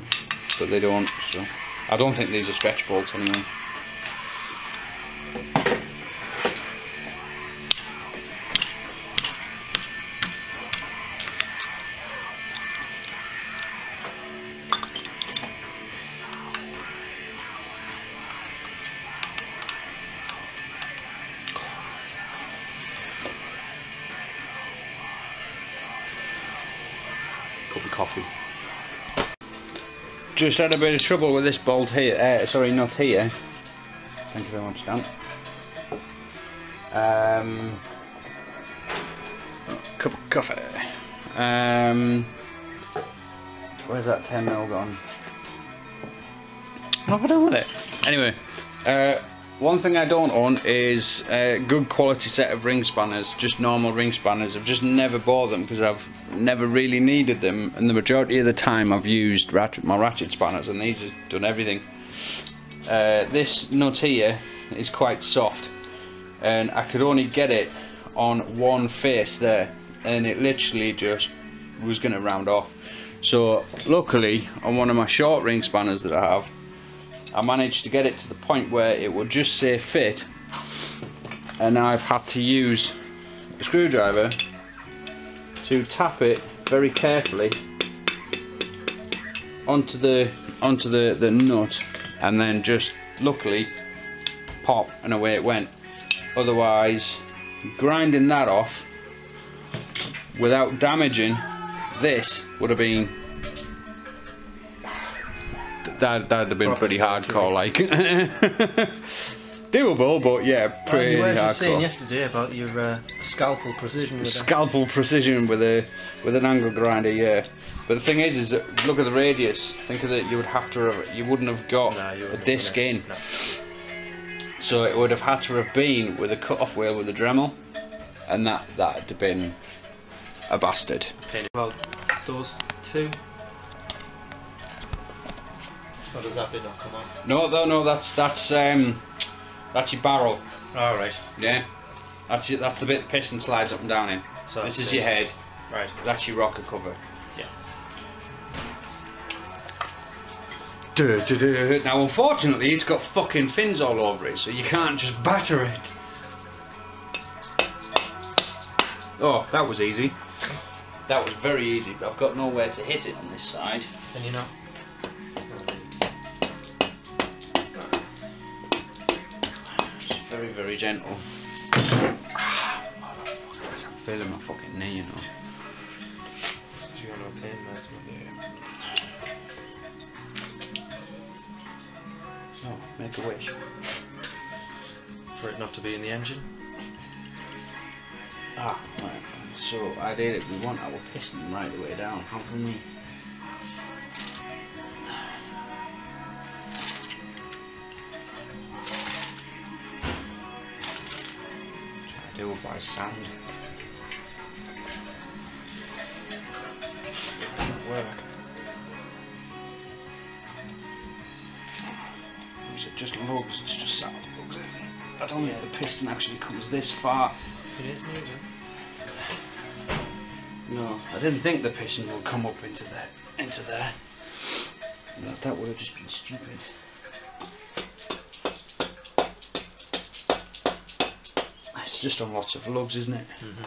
but they don't. So I don't think these are stretch bolts anyway. Cup of coffee. Just had a bit of trouble with this bolt here, sorry, not here. Thank you very much, Dan. Cup of coffee. Where's that 10mm gone? What have I done with it? Anyway, one thing I don't own is a good quality set of ring spanners, just normal ring spanners. I've just never bought them because I've never really needed them, and the majority of the time I've used my ratchet spanners, and these have done everything. This nut here is quite soft, and I could only get it on one face there, and it literally just was going to round off. So luckily, on one of my short ring spanners that I have, I managed to get it to the point where it would just say fit, and now I've had to use a screwdriver to tap it very carefully onto the nut, and then just luckily pop, and away it went. Otherwise, grinding that off without damaging this would have been that'd have been pretty hardcore, like. Doable, but yeah, pretty You were hardcore. just saying yesterday about your scalpel precision with Scalpel precision with an angle grinder, yeah. But the thing is that look at the radius. Think of it. You wouldn't have got a disc in. No. So it would have had to have been with a cut-off wheel with a Dremel, and that'd have been a bastard. Well, those two. Or does that bit not come on? No, that's your barrel. All right. Yeah, that's the bit the piston slides up and down in. So this is your head. Right. That's your rocker cover. Yeah. Now, unfortunately, it's got fucking fins all over it, so you can't just batter it. Oh, that was easy. That was very easy, but I've got nowhere to hit it on this side. Can you not? It's very, very gentle. I'm feeling my fucking knee, you know. Do you want to pain meds with you? Oh, make a wish. For it not to be in the engine? Ah, right. So ideally we want our piston right the way down. How can we? Try to do it by sand. It doesn't work. Is it just lugs? It's just sand lugs, isn't it? I don't think the piston actually comes this far. It is moving. No, I didn't think the piston would come up into there. That would have just been stupid. It's just on lots of lugs, isn't it? Mm-hmm.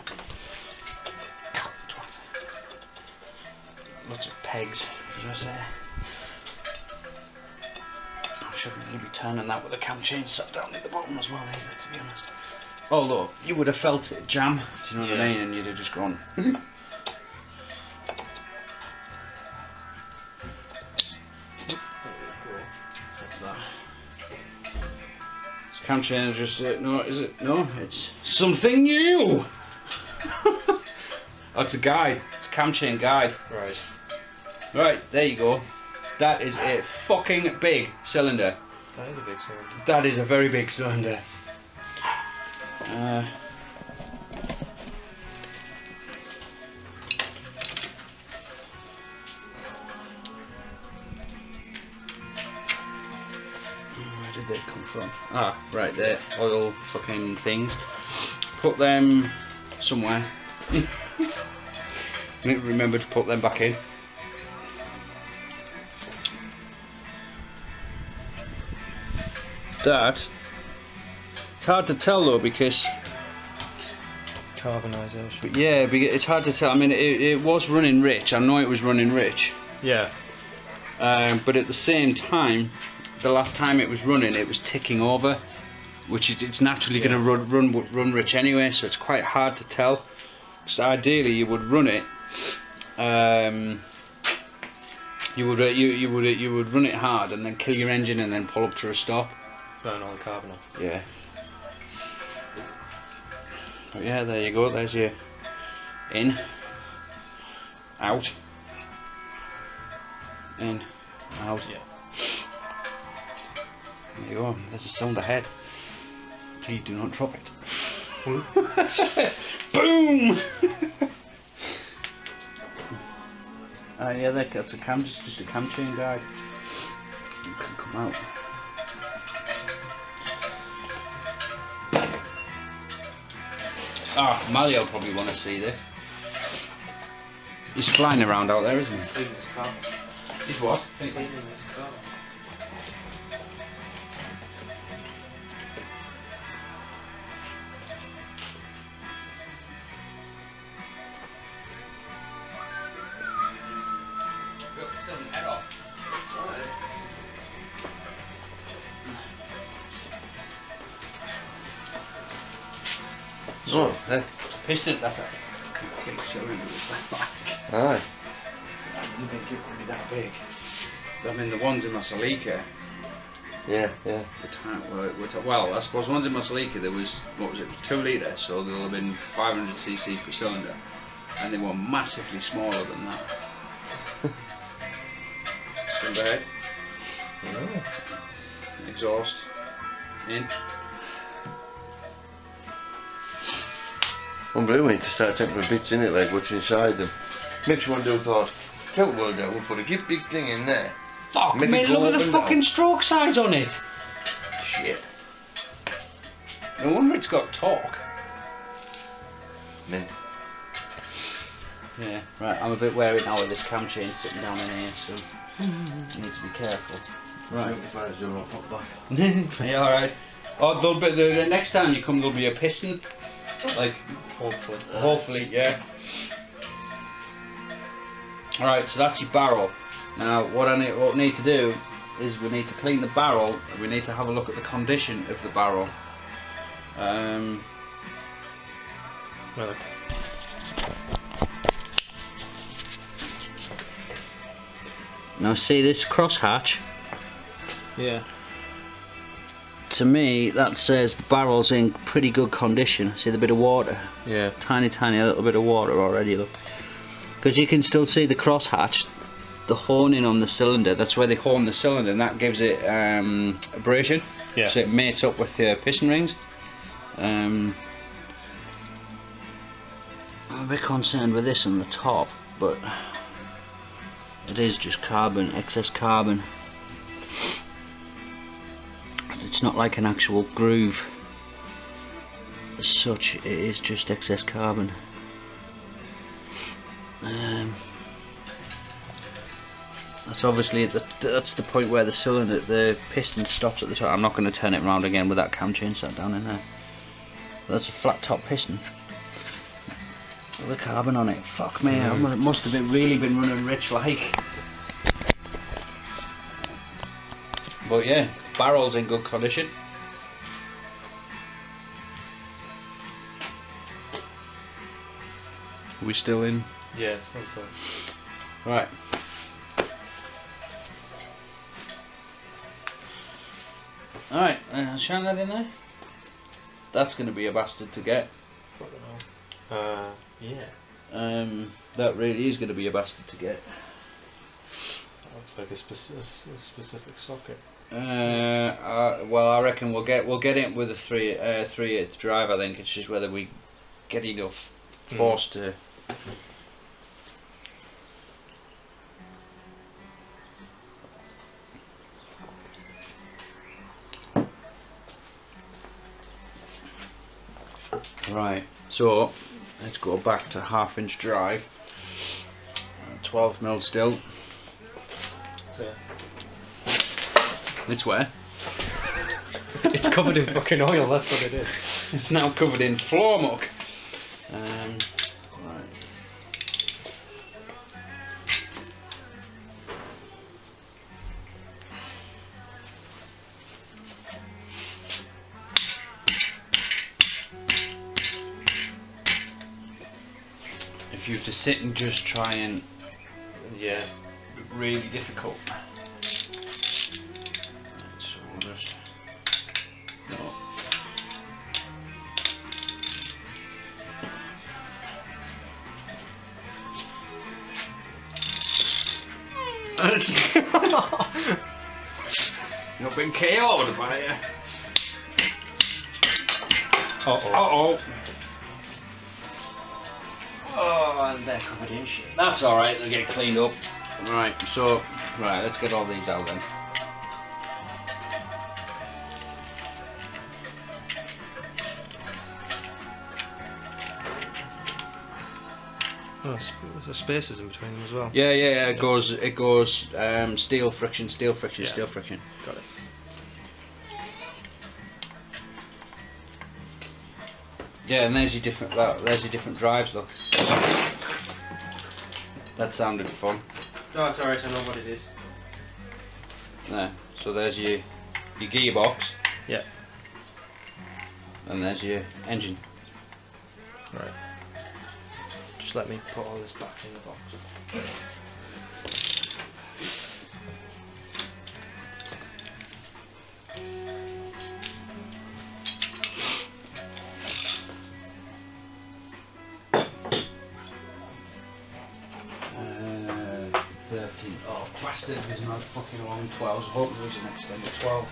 Lots of pegs, should I say? I shouldn't really be turning that with the cam chain sat down at the bottom as well, either, to be honest. Although, you would have felt it jam, do you know what I mean? And you'd have just gone... What's that? It's cam chain is just... no, is it? No, it's something new! That's a guide. It's a cam chain guide. Right. Right, there you go. That is a fucking big cylinder. That is a big cylinder. That is a very big cylinder. Where did they come from? Ah, right there. Oil fucking things. Put them somewhere. Remember to put them back in. That. It's hard to tell though because. Carbonisation. But yeah, it's hard to tell. I mean, it was running rich. I know it was running rich. Yeah. But at the same time, the last time it was running, it was ticking over, which it's naturally going to run rich anyway. So it's quite hard to tell. So ideally, you would run it. You would run it hard and then kill your engine and then pull up to a stop. Burn all the carbon off. Yeah. But yeah, there you go. There's your in, out, in, out. Yeah. There you go. There's a cylinder head. Please do not drop it. Boom! Yeah, that's a cam, just a cam chain guide. It can come out. Ah, Mali will probably want to see this. He's flying around out there, isn't he? He's what? Oh, hey. Piston, that's a big cylinder, is that like? Aye. I didn't think it would be that big. I mean, the ones in my Celica, Yeah, yeah. Well, I suppose one's in Masalika there was, what was it, 2 litre, so there'll have been 500cc per cylinder, and they were massively smaller than that. Stand ahead. Oh. Exhaust in. Unbelievable, we need to start taking the bits in it, like what's inside them. Makes you want to do thought, count well down, we'll put a big thing in there. Fuck, mate, look at the fucking stroke size on it. Shit. No wonder it's got torque. Mint. Yeah, right, I'm a bit wary now with this cam chain sitting down in here, so I need to be careful. Right. I'll pop back. Yeah, alright. Oh, there'll be, the next time you come, there'll be a piston. Like, Hopefully. hopefully, yeah. Alright, so that's your barrel. Now, what we need to do is we need to clean the barrel, and we need to have a look at the condition of the barrel. Well, Now, see this crosshatch? yeah. To me, that says the barrel's in pretty good condition. See the bit of water? Yeah. Tiny little bit of water already, look. Because you can still see the crosshatch, the honing on the cylinder. That's where they hone the cylinder, and that gives it abrasion. Yeah. So it mates up with the piston rings. I'm a bit concerned with this on the top, but it is just carbon, excess carbon. It's not like an actual groove as such, it is just excess carbon. That's obviously that's the point where the cylinder, the piston stops at the top. I'm not going to turn it around again with that cam chain sat down in there. That's a flat top piston. All the carbon on it. Fuck me, it must have really been running rich like. But yeah, barrel's in good condition. Are we still in? Yeah, it's not good. Right. Alright, shine that in there. That's going to be a bastard to get. Yeah. That really is going to be a bastard to get. That looks like a specific socket. Well, I reckon we'll get it with a 3/8 drive. I think it's just whether we get enough force to. Right, so let's go back to 1/2 inch drive. 12mm still. Yeah. It's where? It's covered in fucking oil, that's what it is. It's now covered in floor muck. Right. If you have to sit and just try and, Yeah. really difficult. So we'll just no. You've been KO'd by you. Uh-oh. Oh, and they're covered in shit. That's alright, they'll get cleaned up. Right, so, let's get all these out then. Oh, there's spaces in between them as well. Yeah, it goes steel friction, steel friction, steel friction. Got it. Yeah, and there's your different drives, look. That sounded fun. No, it's alright, I know what it is. There. So there's your gearbox. Yeah. And there's your engine. Right. Just let me put all this back in the box. Oh, bastard, there's not fucking long 12s. I hope there's an extended 12.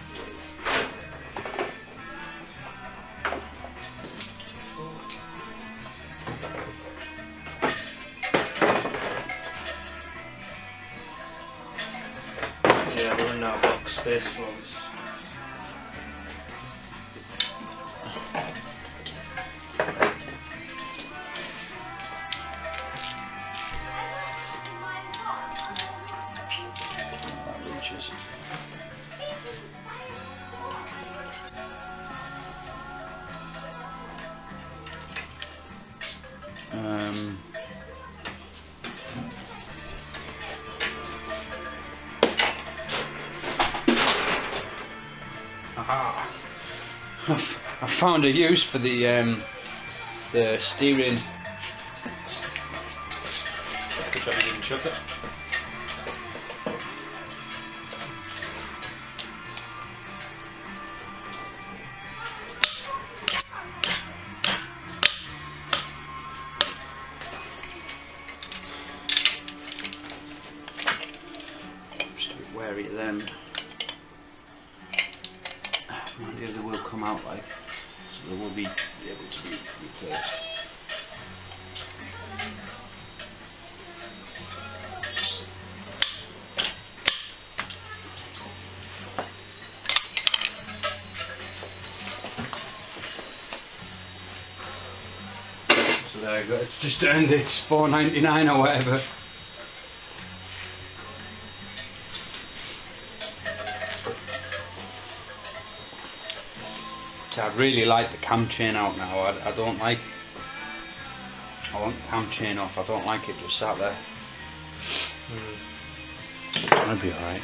Yeah, we're in our box space for this. Aha! I found a use for the steering. Good job you didn't chuck it. Just a bit wary of them. No idea they will come out like, so they will be able to be replaced. So there you go, it's just earned its $4.99 or whatever. I really like the cam chain out now. I don't like. I want the cam chain off. I don't like it just sat there. It's gonna be alright.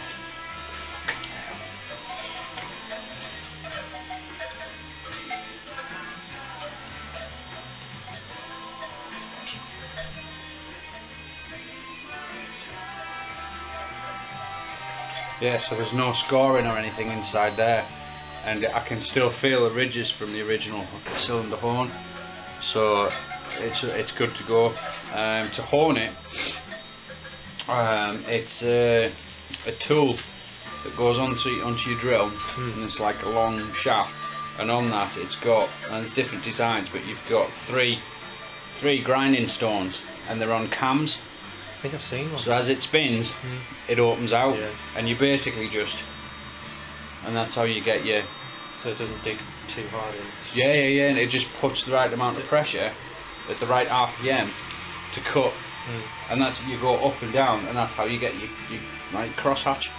Yeah, so there's no scoring or anything inside there. And I can still feel the ridges from the original cylinder horn, so it's good to go. To horn it, it's a tool that goes onto your drill, and it's like a long shaft, and on that it's got, and there's different designs, but you've got three grinding stones, and they're on cams. I think I've seen one. So as it spins, it opens out, yeah. and you basically just. And that's how you get your. So it doesn't dig too hard in. Yeah, and it just puts the right amount of pressure at the right RPM to cut, and that's you go up and down, and that's how you get your like crosshatch.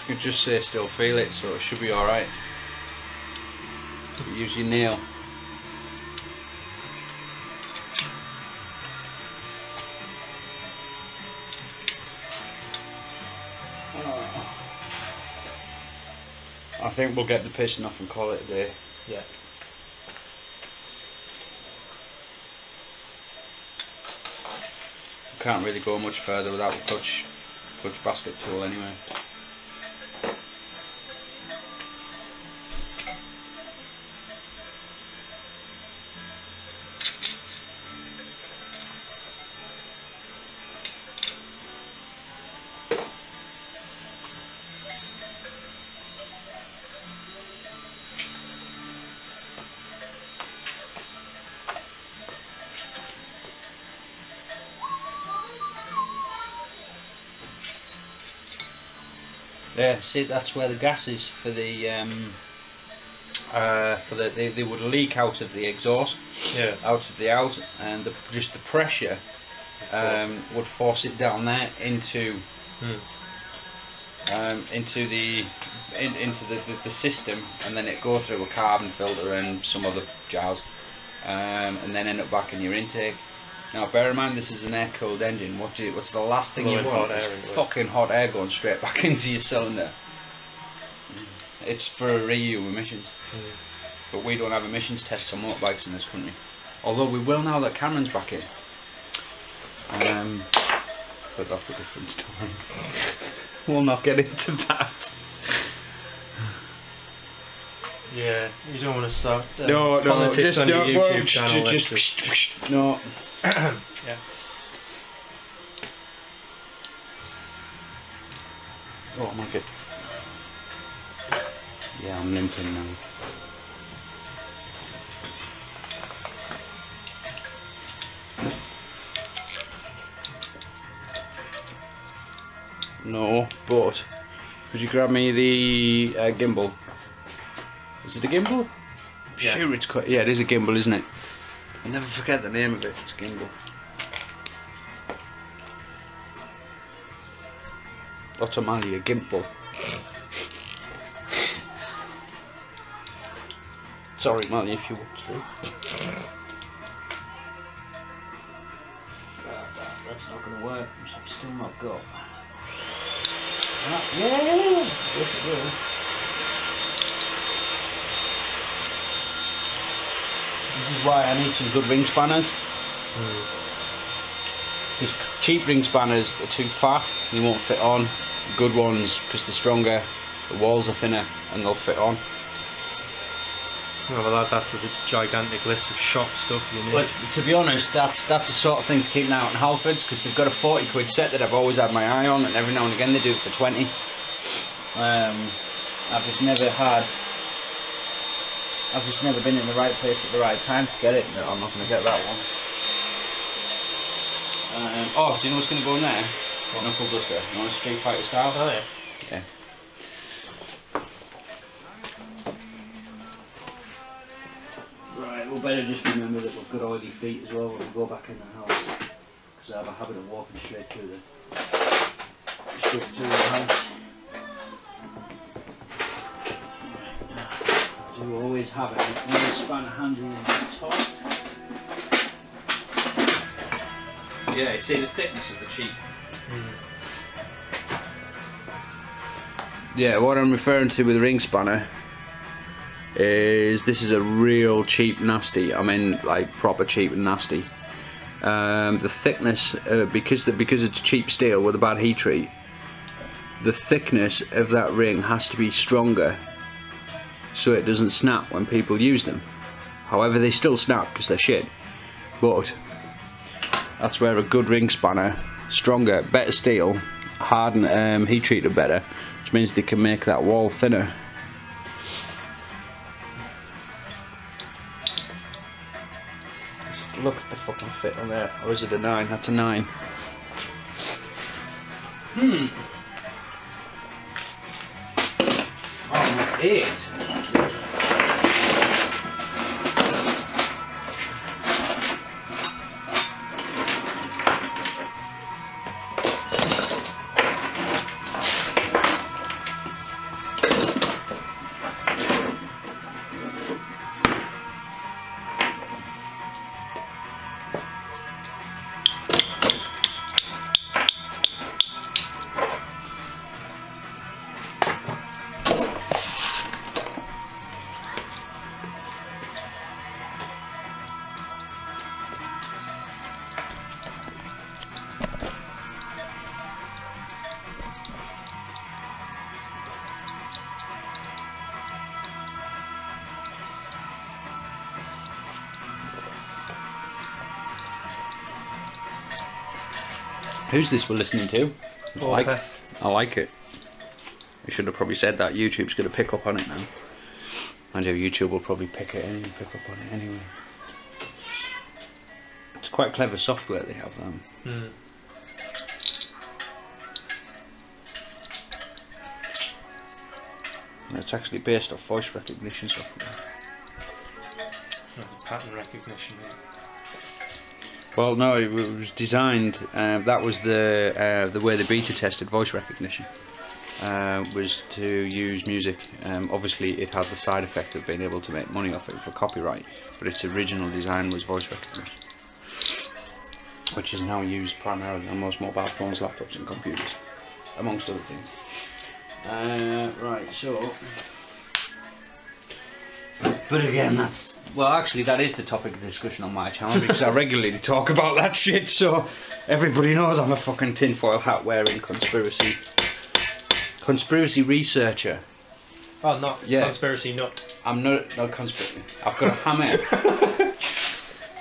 You can just say still feel it, so it should be all right. Use your nail. I think we'll get the piston off and call it a day. Yeah. Can't really go much further without a clutch basket tool anyway. Yeah, see, that's where the gas is for the they would leak out of the exhaust, out of the out, and just the pressure would force it down there into the system, and then it go through a carbon filter and some other jazz, and then end up back in your intake. Now bear in mind this is an air-cooled engine. What's the last thing you want? It's fucking hot air going straight back into your cylinder. It's for REU emissions. But we don't have emissions tests on motorbikes in this country. Although we will now that Cameron's back in. But that's a different story. We'll not get into that. Yeah, you don't want to start no, politics just on your don't. YouTube channel. Just no. Yeah. Oh my god. Yeah, I'm limping now. No, but could you grab me the gimbal? Is it a gimbal? Yeah. Sure, it's quite. Yeah, it is a gimbal, isn't it? I never forget the name of it. It's a gimbal. Automatically a gimbal. Sorry, Mally, if you want to. That's not going to work. I've still not got. Yeah, it will. This is why I need some good ring spanners. Because cheap ring spanners are too fat, they won't fit on. Good ones, because they're stronger, the walls are thinner, and they'll fit on. Oh, well, that's a gigantic list of shop stuff you need. But to be honest, that's the sort of thing to keep now in Halfords, because they've got a 40 quid set that I've always had my eye on, and every now and again they do it for 20. I've just never been in the right place at the right time to get it. No, I'm not going to get that one. Oh, do you know what's going to go in there? Knuckle duster. You want a Street Fighter style? Oh yeah. Yeah. Right, we'll better just remember that we've got oily feet as well when we go back in the house, because I have a habit of walking straight through the house. I do always have it. Another spanner handy in the top. Yeah, you see the thickness of the cheek. Yeah, what I'm referring to with the ring spanner is this is a real cheap nasty. I mean, like proper cheap and nasty. The thickness, because it's cheap steel with a bad heat treat, the thickness of that ring has to be stronger so it doesn't snap when people use them. However, they still snap because they're shit, but that's where a good ring spanner, stronger, better steel, hardened, heat treated better, which means they can make that wall thinner. Just look at the fucking fit on there. Or is it a 9? That's a 9. Oh, 8. Who's this we're listening to? I like it. I should have probably said that. YouTube's going to pick up on it now. And YouTube will probably pick up on it anyway. It's quite clever software they have then. It's actually based off voice recognition software. Pattern recognition, yeah. Well, no, it was designed. That was the way the beta tested voice recognition. Was to use music. Obviously, it had the side effect of being able to make money off it for copyright, but its original design was voice recognition, which is now used primarily on most mobile phones, laptops, and computers, amongst other things. Right, so. But again, that is the topic of discussion on my channel, because I regularly talk about that shit, so everybody knows I'm a fucking tinfoil hat wearing conspiracy researcher. Oh, not conspiracy nut. I'm not conspiracy. I've got a hammer.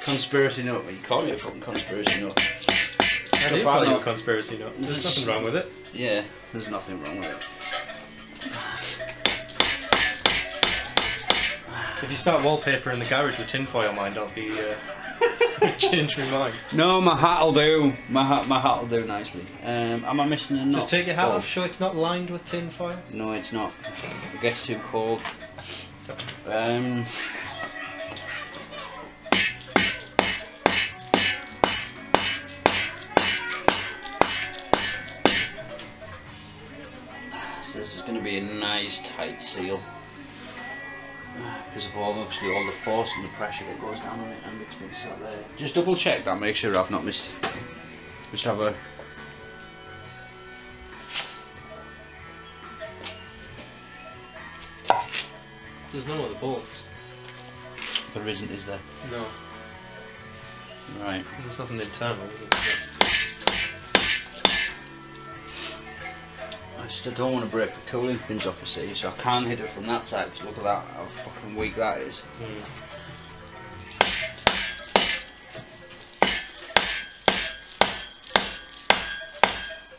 Conspiracy nut. You call me a fucking conspiracy nut. I do call you a conspiracy nut. There's nothing wrong with it. Yeah, there's nothing wrong with it. If you start wallpaper in the garage with tinfoil, mind, I'll be change my mind. No, my hat'll do. My hat'll do nicely. Am I missing a nut? Just take your hat off. Sure, it's not lined with tinfoil. No, it's not. It gets too cold. So this is going to be a nice tight seal. Because of obviously all the force and the pressure that goes down on it, and it's been sat there. Just double check that, make sure I've not missed. Just have a. There's no other bolts. There isn't, is there? No. Right. There's nothing internal, is it? I just don't want to break the tooling pins off, you see, so I can't hit it from that side, because look at that, how fucking weak that is.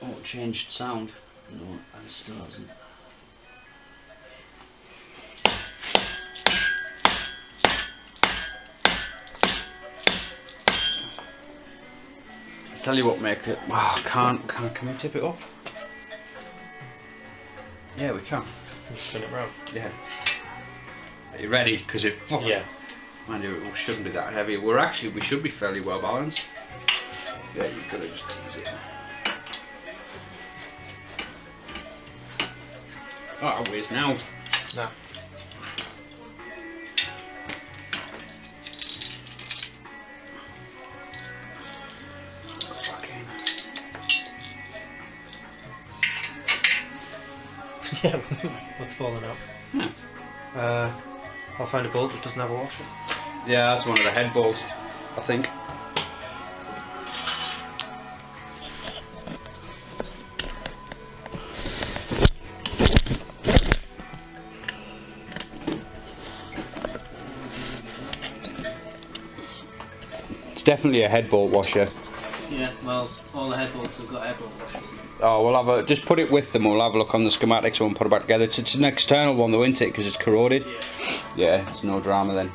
Oh, it changed sound. No, it still hasn't. I tell you what, make it. Wow, can we tip it up? Yeah, we can. Spin it round. Yeah. Are you ready? Because it fucking. Yeah. Mind you, it shouldn't be that heavy. We should be fairly well balanced. Yeah, you've got to just tease it. Oh, it weighs now. Nah. Yeah, what's falling out? I'll find a bolt that doesn't have a washer. Yeah, that's one of the head bolts, I think. It's definitely a head bolt washer. Yeah, well, all the head bolts have got head bolt washers. Oh, we'll have just put it with them. We'll have a look on the schematics and we'll put it back together. It's an external one though, isn't it? Because it's corroded. Yeah, it's no drama then.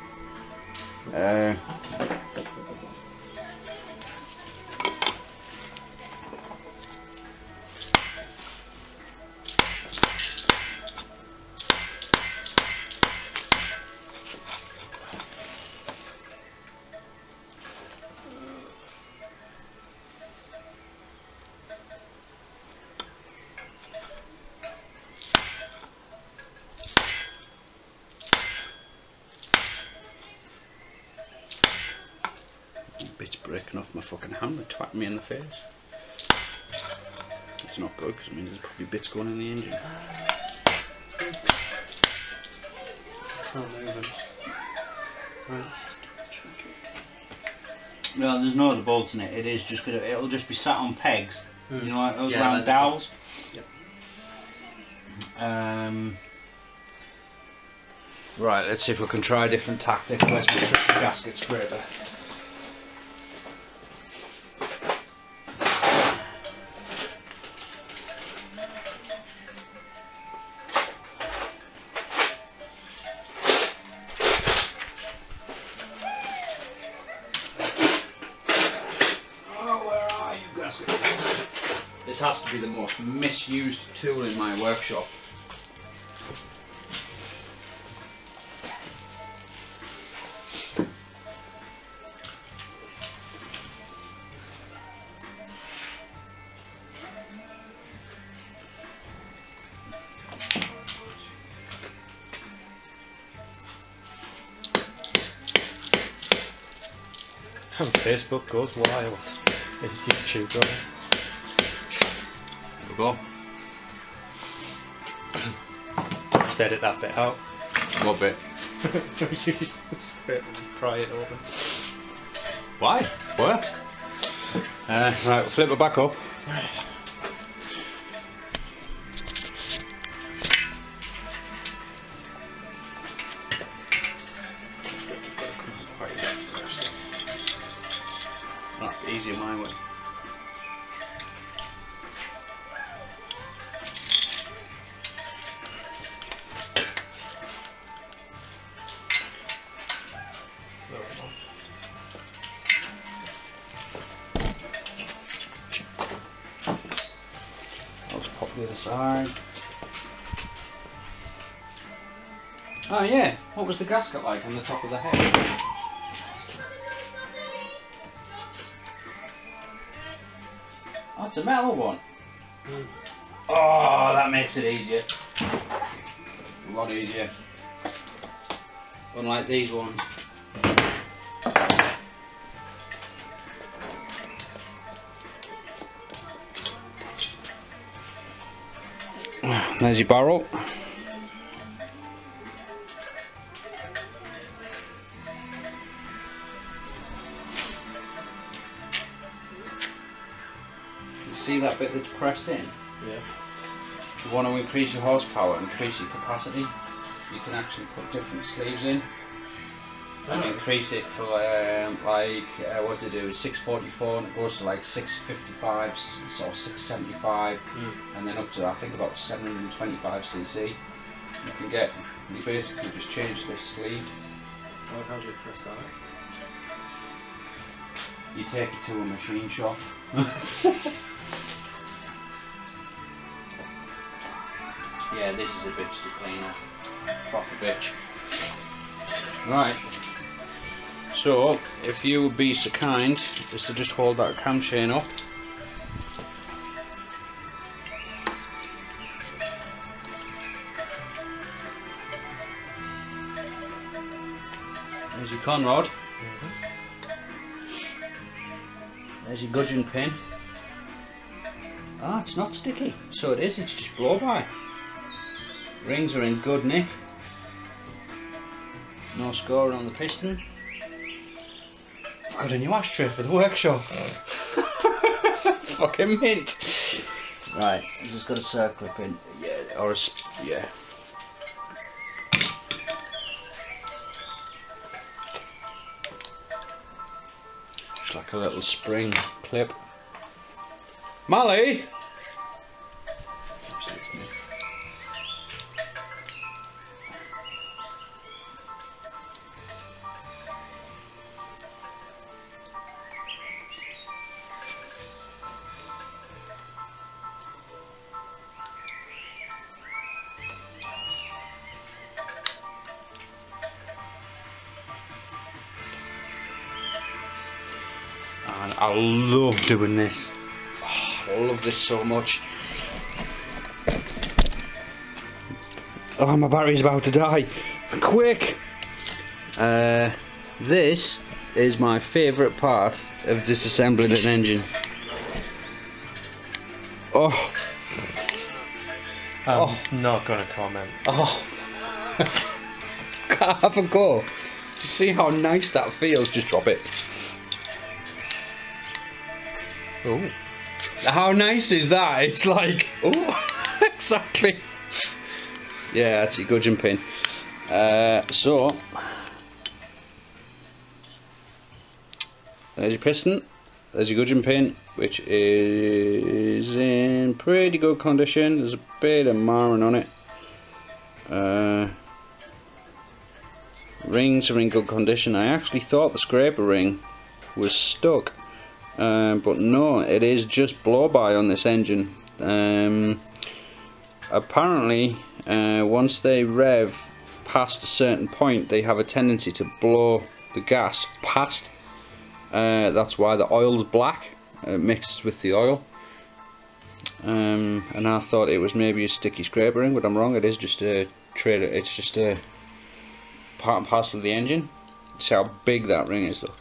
Bits breaking off my fucking hand, twatting me in the face. It's not good because it means there's probably bits going in the engine. Can't move it. Right. No, there's no other bolts in it. It is just it'll just be sat on pegs. You know, like those round like dowels. Yep. Right, let's see if we can try a different tactic. Let's put the gasket scraper. This has to be the most misused tool in my workshop. And Facebook goes wild. If YouTube goes. There we go. Just edit that bit out. What bit? Use this bit and pry it open. Why? Worked. Right, we'll flip it back up. Not easier my way. Let's pop the other side. Oh yeah, what was the gasket like on the top of the head? Oh, it's a metal one. Mm. Oh, that makes it easier. A lot easier. Unlike these ones. There's your barrel. See that bit that's pressed in? Yeah. If you want to increase your horsepower, increase your capacity, you can actually put different sleeves in and increase it to what do they do? 644 and it goes to like 655 or 675 and then up to I think about 725cc. You basically just change this sleeve. Oh, how do you press that? You take it to a machine shop. Yeah, this is a bitch to clean up. Proper bitch. Right. So, if you would be so kind as to just hold that cam chain up. There's your con rod. There's your gudgeon pin. Ah, it's not sticky. So it is, it's just blow by. Rings are in good nick. No scoring on the piston. I've got a new ashtray for the workshop. Fucking mint. Right, this has got a circlip in. Yeah, or a yeah. It's like a little spring clip. Molly! And I love doing this. Oh, I love this so much. Oh, my battery's about to die. Quick! This is my favourite part of disassembling an engine. Oh! I'm not going to comment. Oh! Can't have a go. Just see how nice that feels. Just drop it. Oh. How nice is that? It's like, oh, exactly. Yeah, that's your gudgeon pin. So, there's your piston, there's your gudgeon pin, which is in pretty good condition. There's a bit of marring on it. Rings are in good condition. I actually thought the scraper ring was stuck. But no, it is just blow-by on this engine. Apparently, once they rev past a certain point, they have a tendency to blow the gas past. That's why the oil's black. It mixes with the oil. And I thought it was maybe a sticky scraper ring, but I'm wrong. It is just a trailer. It's just a part and parcel of the engine. See how big that ring is, look.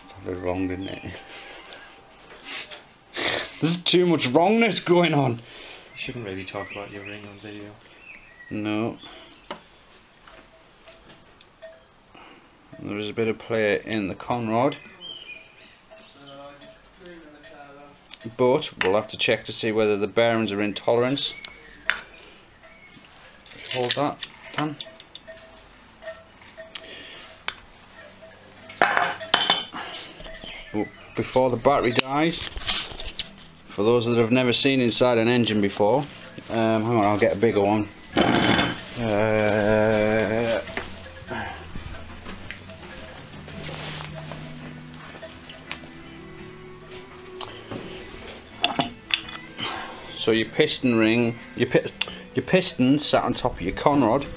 Sounded wrong, didn't it? There's too much wrongness going on. You shouldn't really talk about your ring on video. No. There is a bit of play in the con rod. But we'll have to check to see whether the bearings are in tolerance. Hold that, Dan. before the battery dies. For those that have never seen inside an engine before, hang on, I'll get a bigger one. So your piston ring, your piston sat on top of your conrod,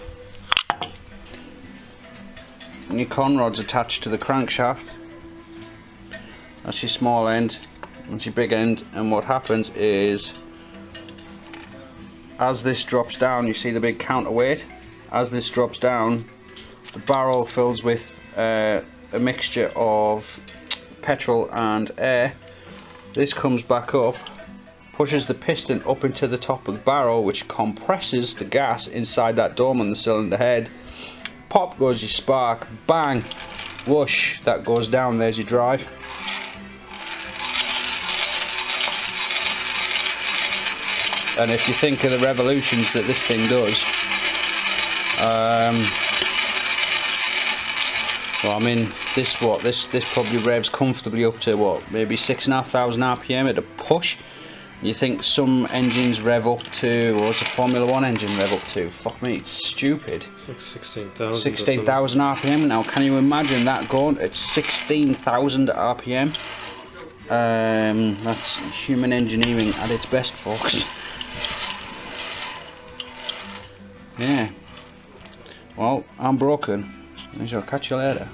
and your conrod's attached to the crankshaft. That's your small end, that's your big end, and what happens is, as this drops down, you see the big counterweight. As this drops down, the barrel fills with a mixture of petrol and air. This comes back up, pushes the piston up into the top of the barrel, which compresses the gas inside that dome on the cylinder head. Pop goes your spark, bang, whoosh, that goes down, there's your drive. And if you think of the revolutions that this thing does, well, I mean, this probably revs comfortably up to what, maybe 6,500 RPM at a push. You think some engines rev up to, what's a Formula 1 engine rev up to? Fuck me, it's stupid. 16,000. 16,000 RPM. Now, can you imagine that going at 16,000 RPM? That's human engineering at its best, folks. Yeah. Well, I'm broken. I shall catch you later.